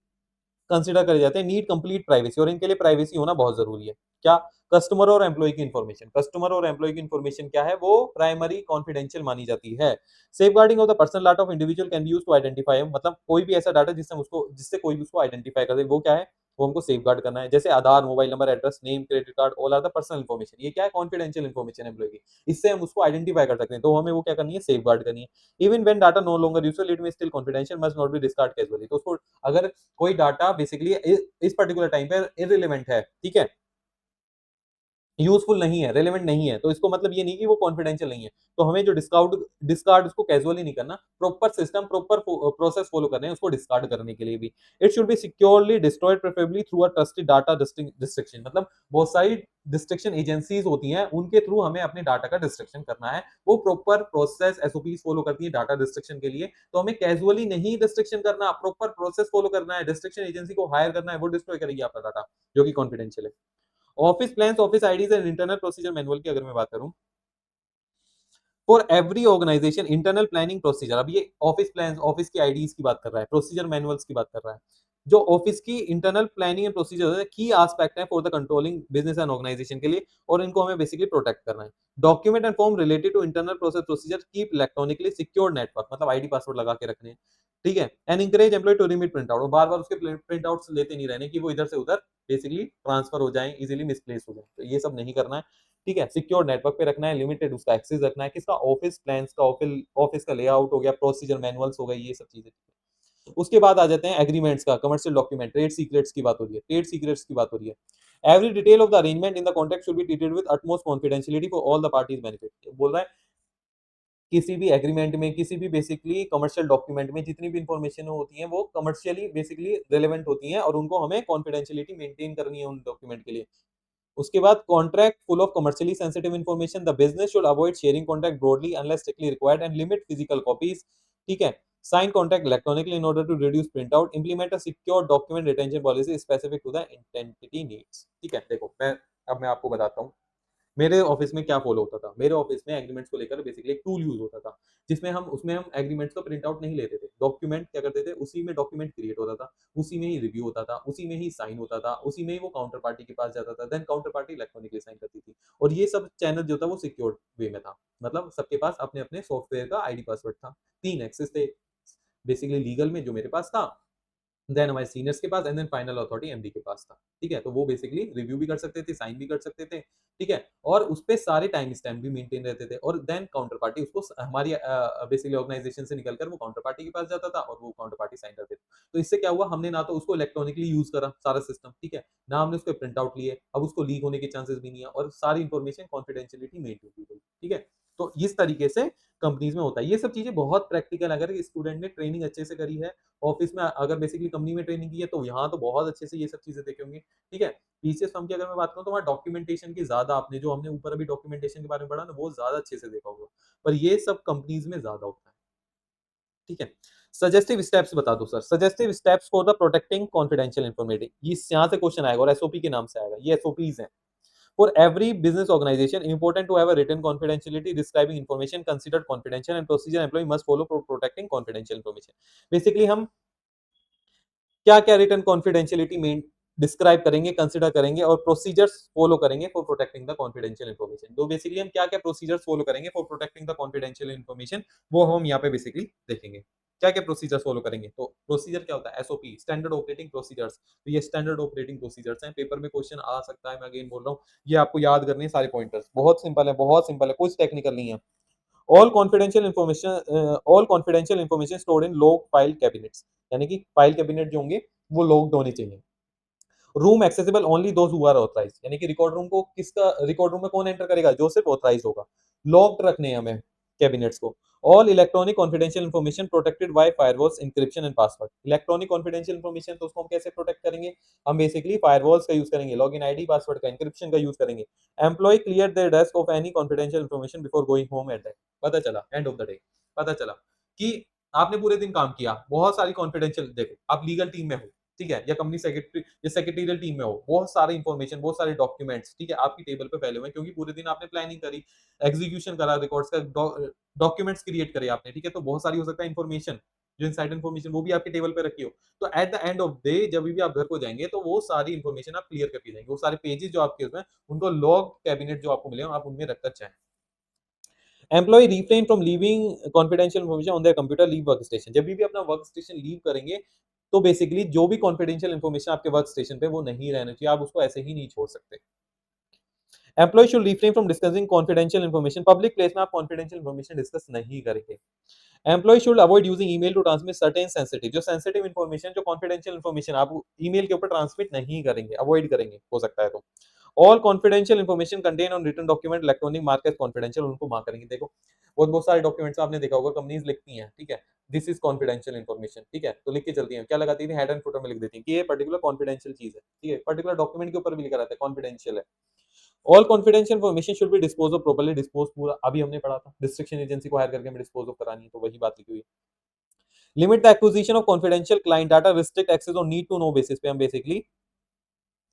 कंसिडर करे जाते हैं, नीड कंप्लीट प्राइवेसी, और इनके लिए प्राइवेसी होना बहुत जरूरी है। क्या? कस्टमर और एम्प्लॉय की इन्फॉर्मेशन, कस्टमर और एम्प्लॉय की इन्फॉर्मेशन क्या है, वो प्राइमरी कॉन्फिडेंशियल मानी जाती है। Safeguarding of the personal data of individual can be use to identify, मतलब कोई भी ऐसा डाटा जिससे कोई भी उसको आइडेंटिफाई कर दे, वो क्या है, वो हमको सेफ गार्ड करना है। जैसे Aadhaar, mobile number, address, name, credit card, all are the personal information, ये क्या है, कॉन्फिडेंशियल इन्फॉर्मेशन एम्प्लॉय की, इससे हम उसको आइडेंटिफाई कर सकते हैं, तो हमें वो क्या करनी है, सेफ गार्ड करनी है। Even when data no longer useful it may still confidential, must not be discard casually, तो उसको अगर कोई डाटा बेसिकली इस पर्टिकुलर टाइम पे इररिलेवेंट है, ठीक है, यूजफुल नहीं है, रेलेवेंट नहीं है, तो इसको मतलब ये नहीं कि वो कॉन्फिडेंशियल नहीं है, तो हमें जो डिस्कार्ड उसको कैजुअली नहीं करना, proper system, proper process follow करने हैं उसको डिस्कार्ड करने के लिए भी। It should be securely destroyed preferably through a trusted data destruction, मतलब बहुत सारी डिस्ट्रक्शन एजेंसीज होती हैं, उनके थ्रू हमें अपने डाटा का डिस्ट्रक्शन करना है, वो प्रॉपर प्रोसेस एसओपीज फॉलो करती है डाटा डिस्ट्रक्शन के लिए, तो हमें कैजुअली नहीं डिस्ट्रक्शन करना, प्रॉपर प्रोसेस फॉलो करना है, डिस्ट्रक्शन एजेंसी को हायर करना है, वो डिस्ट्रॉय करेगी आपका डाटा जो कि कॉन्फिडेंशियल है। Office plans, office IDs and internal procedure manual की अगर मैं बात करूं, for every organisation internal planning procedure, अब ये ऑफिस प्लान, ऑफिस की आईडीज की बात कर रहा है, प्रोसीजर मैनुअल्स की बात कर रहा है, जो ऑफिस की इंटरनल प्लानिंग एंड प्रोसीजर है, की एस्पेक्ट है for the controlling business and organisation के लिए, और इनको हमें बेसिकली प्रोटेक्ट करना है। Document and form related to internal process procedure keep electronically secure network, मतलब आईडी पासवर्ड लगा के रखने हैं, ठीक है। And encourage employ to remit print out, और बार बार उसके प्रिंट आउट लेते नहीं रहने कि वो इधर से उधर बेसिकली ट्रांसफर हो जाए, इजीली मिसप्लेस हो जाए, तो ये सब नहीं करना है, ठीक है। सिक्योर नेटवर्क पे रखना है, लिमिटेड उसका एक्सेस रखना है, किसका, ऑफिस प्लान्स का, ऑफिस का लेआउट हो गया, प्रोसीजर मैनुअल्स हो गए, ये सब चीजें। उसके बाद आ जाते हैं एग्रीमेंट्स का, कमर्शियल डॉक्यूमेंट, ट्रेड सीक्रेट्स की बात हो रही है, ट्रेड सीक्रेट्स की बात हो रही है। Every detail of the arrangement in the contract should be treated with utmost confidentiality for all the parties benefit, बोल रहा है किसी भी एग्रीमेंट में, किसी भी बेसिकली कमर्शियल डॉक्यूमेंट में जितनी भी इंफॉर्मेशन होती है वो कमर्शियली बेसिकली रेलेवेंट होती हैं, और उनको हमें कॉन्फिडेंशियलिटी मेंटेन करनी है उन डॉक्यूमेंट के लिए। उसके बाद contract full of commercially sensitive information, the business should avoid sharing contract broadly unless strictly required and limit physical copies, ठीक है। Sign contract electronically in order to reduce print out, implement a secure document retention policy specific to the entity needs, ठीक है। देखो मैं आपको बताता हूँ मेरे ऑफिस में क्या फॉलो होता था। मेरे ऑफिस में एग्रीमेंट्स को लेकर बेसिकली एक टूल यूज होता था, जिसमें हम एग्रीमेंट्स का प्रिंट आउट नहीं लेते थे, डॉक्यूमेंट क्या करते थे, उसी में डॉक्यूमेंट क्रिएट होता था, उसी में ही रिव्यू होता था, उसी में ही साइन होता था, उसी में ही वो काउंटर पार्टी के पास जाता था, then counter party electronically sign करती थी, और ये सब चैनल जो था वो सिक्योर्ड वे में था, मतलब सबके पास अपने अपने सॉफ्टवेयर का आईडी पासवर्ड था, 3 एक्सेस थे बेसिकली लीगल में जो मेरे पास था, देन हमारे सीनियर्स के पास, and then final authority MD के पास था, ठीक है। तो वो बेसिकली रिव्यू भी कर सकते थे, साइन भी कर सकते थे, ठीक है, और उस पे सारे टाइम स्टैम्प भी मेंटेन रहते थे, और देन काउंटर पार्टी उसको हमारी बेसिकली ऑर्गेनाइजेशन से निकलकर वो काउंटर पार्टी के पास जाता था, और वो काउंटर पार्टी साइन करते थे। तो इससे क्या हुआ, हमने ना तो उसको इलेक्ट्रॉनिकली यूज करा सारा सिस्टम, ठीक है, ना हमने उसके प्रिंट आउट लिए, अब उसको लीक होने के चांसेस भी नहीं है, और सारी इंफॉर्मेशन कॉन्फिडेंशियलिटी मेंटेन की गई, ठीक है। तो इस तरीके से कंपनीज में होता है, ये सब चीजें बहुत प्रैक्टिकल, अगर स्टूडेंट ने ट्रेनिंग अच्छे से करी है, ऑफिस में अगर बेसिकली कंपनी में ट्रेनिंग की है, तो यहाँ तो बहुत अच्छे से ये सब चीजें देखे होंगे, ठीक है। पीसीएस फर्म की अगर मैं बात करूँ तो वहाँ डॉक्यूमेंटेशन की ज्यादा, आपने जो हमने ऊपर अभी डॉक्यूमेंटेशन के बारे में पढ़ा ना, वो ज्यादा अच्छे से देखा होगा, पर ये सब कंपनीज में ज्यादा होता है, ठीक है। सजेस्टिव स्टेप्स बता दो sir, suggestive steps for the protecting confidential informative, ये यहाँ से क्वेश्चन आएगा, और एसओपी के नाम से आएगा, ये एसओपीज हैं। For every business organization, important to have a written confidentiality describing information considered confidential and procedure employee must follow for protecting confidential information. Basically हम क्या क्या रिटर्न कॉन्फिडेंशियलिटी में डिस्क्राइब करेंगे, कंसिडर करेंगे, और प्रोसीजर्स फॉलो करेंगे for protecting the confidential information. तो basically हम क्या क्या प्रोसीजर्स फॉलो करेंगे for protecting the confidential information, वो हम यहाँ पे बेसिकली देखेंगे, क्या क्या प्रोसीजर्स फॉलो करेंगे। तो प्रोसीजर क्या होता है, एसओपी, स्टैंडर्ड ऑपरेटिंग प्रोसीजर्स, तो ये स्टैंडर्ड ऑपरेटिंग प्रोसीजर्स हैं, पेपर में क्वेश्चन आ सकता है, मैं अगेन बोल रहा हूँ, ये आपको याद करने हैं सारे पॉइंटर्स, बहुत सिंपल है, बहुत सिंपल है, कुछ टेक्निकल नहीं है। All confidential information stored in log file cabinets, यानी कि फाइल कैबिनेट जो होंगे वो लॉक्ड होने चाहिए। Room accessible only those who are authorised, यानी कि रिकॉर्ड रूम को किसका, रिकॉर्ड रूम में कौन एंटर करेगा, जो सिर्फ ऑथराइज होगा। लॉक्ड रखने हैं हमें कैबिनेट्स को। All electronic confidential information protected by firewalls, encryption and password. Electronic confidential information तो उसको हम कैसे प्रोटेक्ट करेंगे, हम बेसिकली फायरवॉल्स का यूज करेंगे, लॉगिन आईडी पासवर्ड का, इंक्रिप्शन का यूज करेंगे। Employ clear their desk of any confidential information before going home at that, पता चला एंड ऑफ द डे, पता चला कि आपने पूरे दिन काम किया, बहुत सारी कॉन्फिडेंशियल, देखो आप लीगल टीम में हो, ठीक है, या कंपनी सेक्रेटरी या सेक्रेटरियल टीम में हो, बहुत सारे इंफॉर्मेशन, बहुत सारे डॉक्यूमेंट्स, ठीक है, आपकी टेबल पे फैले हुए हैं, क्योंकि पूरे दिन आपने प्लानिंग करी, एग्जीक्यूशन करा, रिकॉर्ड्स का डॉक्यूमेंट्स क्रिएट करे आपने, ठीक है, तो बहुत सारी हो सकता है इन्फॉर्मेशन, जो इनसाइड इन्फॉर्मेशन वो भी आपके टेबल पे रखी हो। तो at the end of day जब भी आप घर को जाएंगे तो वो सारी इन्फॉर्मेशन आप क्लियर करके जाएंगे, वो सारे पेजेस जो आपके उसमें, उनको लॉग कैबिनेट जो आपको मिले आप उनमें रखकर जाएं। Employ refrain from leaving confidential information on their computer leave work station. जब भी अपना वर्क स्टेशन लीव करेंगे तो बेसिकली जो भी कॉन्फिडेंशियल इन्फॉर्मेशन आपके वर्क स्टेशन पे वो नहीं रहना चाहिए, आप उसको ऐसे ही नहीं छोड़ सकते। Employ should refrain from discussing confidential information, public place में आप कॉन्फिडेंशियल इन्फॉर्मेशन डिस्कस नहीं करेंगे। Employ should avoid using email to transmit certain sensitive, जो सेंसिटिव इन्फॉर्मेशन, जो कॉन्फिडेंशियल इन्फॉर्मेशन आप ईमेल के ऊपर ट्रांसमिट नहीं करेंगे, अवॉइड करेंगे हो सकता है तो। All confidential information contain on written document electronic mark as confidential, उनको मार्क करेंगे। देखो बहुत बहुत सारे डॉक्यूमेंट्स आपने देखा होगा कंपनीज लिखती हैं, ठीक है, दिस इज कॉन्फिडेंशियल इन्फॉर्मेशन, ठीक है, तो लिख के चलती हैं, क्या लगाती थी, हेड एंड फुटर में लिख देती हैं कि ये पर्टिकुलर कॉन्फिडेंशियल चीज है, ठीक है, पर्टिकुलर डॉक्यूमेंट के ऊपर भी लिखा रहता है कॉन्फिडेंशियल है। All confidential information should be dispose of properly, dispose पूरा अभी हमने पढ़ा था, डिस्ट्रिक्शन एजेंसी को हायर करके हमें डिस्पोज ऑफ करानी है, तो वही बात लिखी हुई है। Limit the acquisition of confidential client data, restrict access on need to know basis पे हम बेसिकली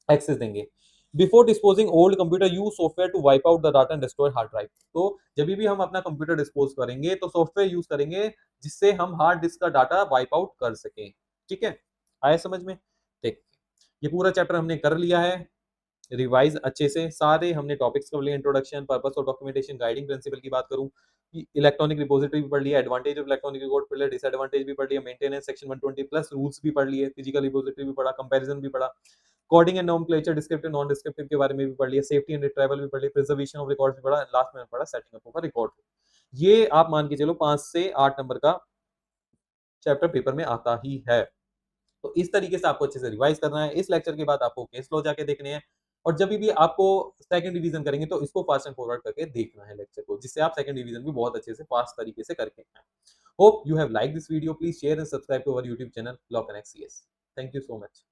एक्सेस देंगे। Before disposing old computer use software to wipe out the data and destroy hard drive. तो जब भी हम अपना computer dispose करेंगे तो सॉफ्टवेयर यूज करेंगे जिससे हम हार्ड डिस्क का डाटा वाइप आउट कर सकें, ठीक है, आया समझ में। ठीक, ये पूरा चैप्टर हमने कर लिया है रिवाइज अच्छे से, सारे हमने टॉपिक्स कर लिए, introduction, purpose of documentation, guiding principal की बात करूं, इलेक्ट्रॉनिक रिपोजिटरी भी पढ़ लिया, एडवांटेज ऑफ इलेक्ट्रॉनिक रिकॉर्ड पढ़ लिया, डिसएडवांटेज भी पढ़ लिया, मेंटेनेंस सेक्शन 120 प्लस रूल्स भी पढ़ लिए, फिजिकल रिपोजिटरी भी पढ़ा, कंपैरिजन भी पढ़ा, coding and nomenclature, descriptive non descriptive के बारे में भी पढ़ लिया, सेफ्टी एंड रिट्राइवल भी पढ़ लिया, प्रिजर्वेशन ऑफ रिकॉर्ड्स भी पढ़ा, लास्ट में पढ़ा सेटिंग अप ऑफ रिकॉर्ड। ये आप मान के चलो 5 से 8 नंबर का चैप्टर पेपर में आता ही है। तो इस तरीके से आपको अच्छे से रिवाइज करना है। इस लेक्चर के बाद आपको केस लॉ जाके देखने हैं, और जब भी आपको सेकंड डिवीजन करेंगे तो इसको फास्ट एंड फॉरवर्ड करके देखना है लेक्चर को, जिससे आप सेकंड डिवीजन भी बहुत अच्छे से फास्ट तरीके से करके आए। Hope you have like this video, please share and subscribe to our YouTube channel Law Connect CS. Thank you so much.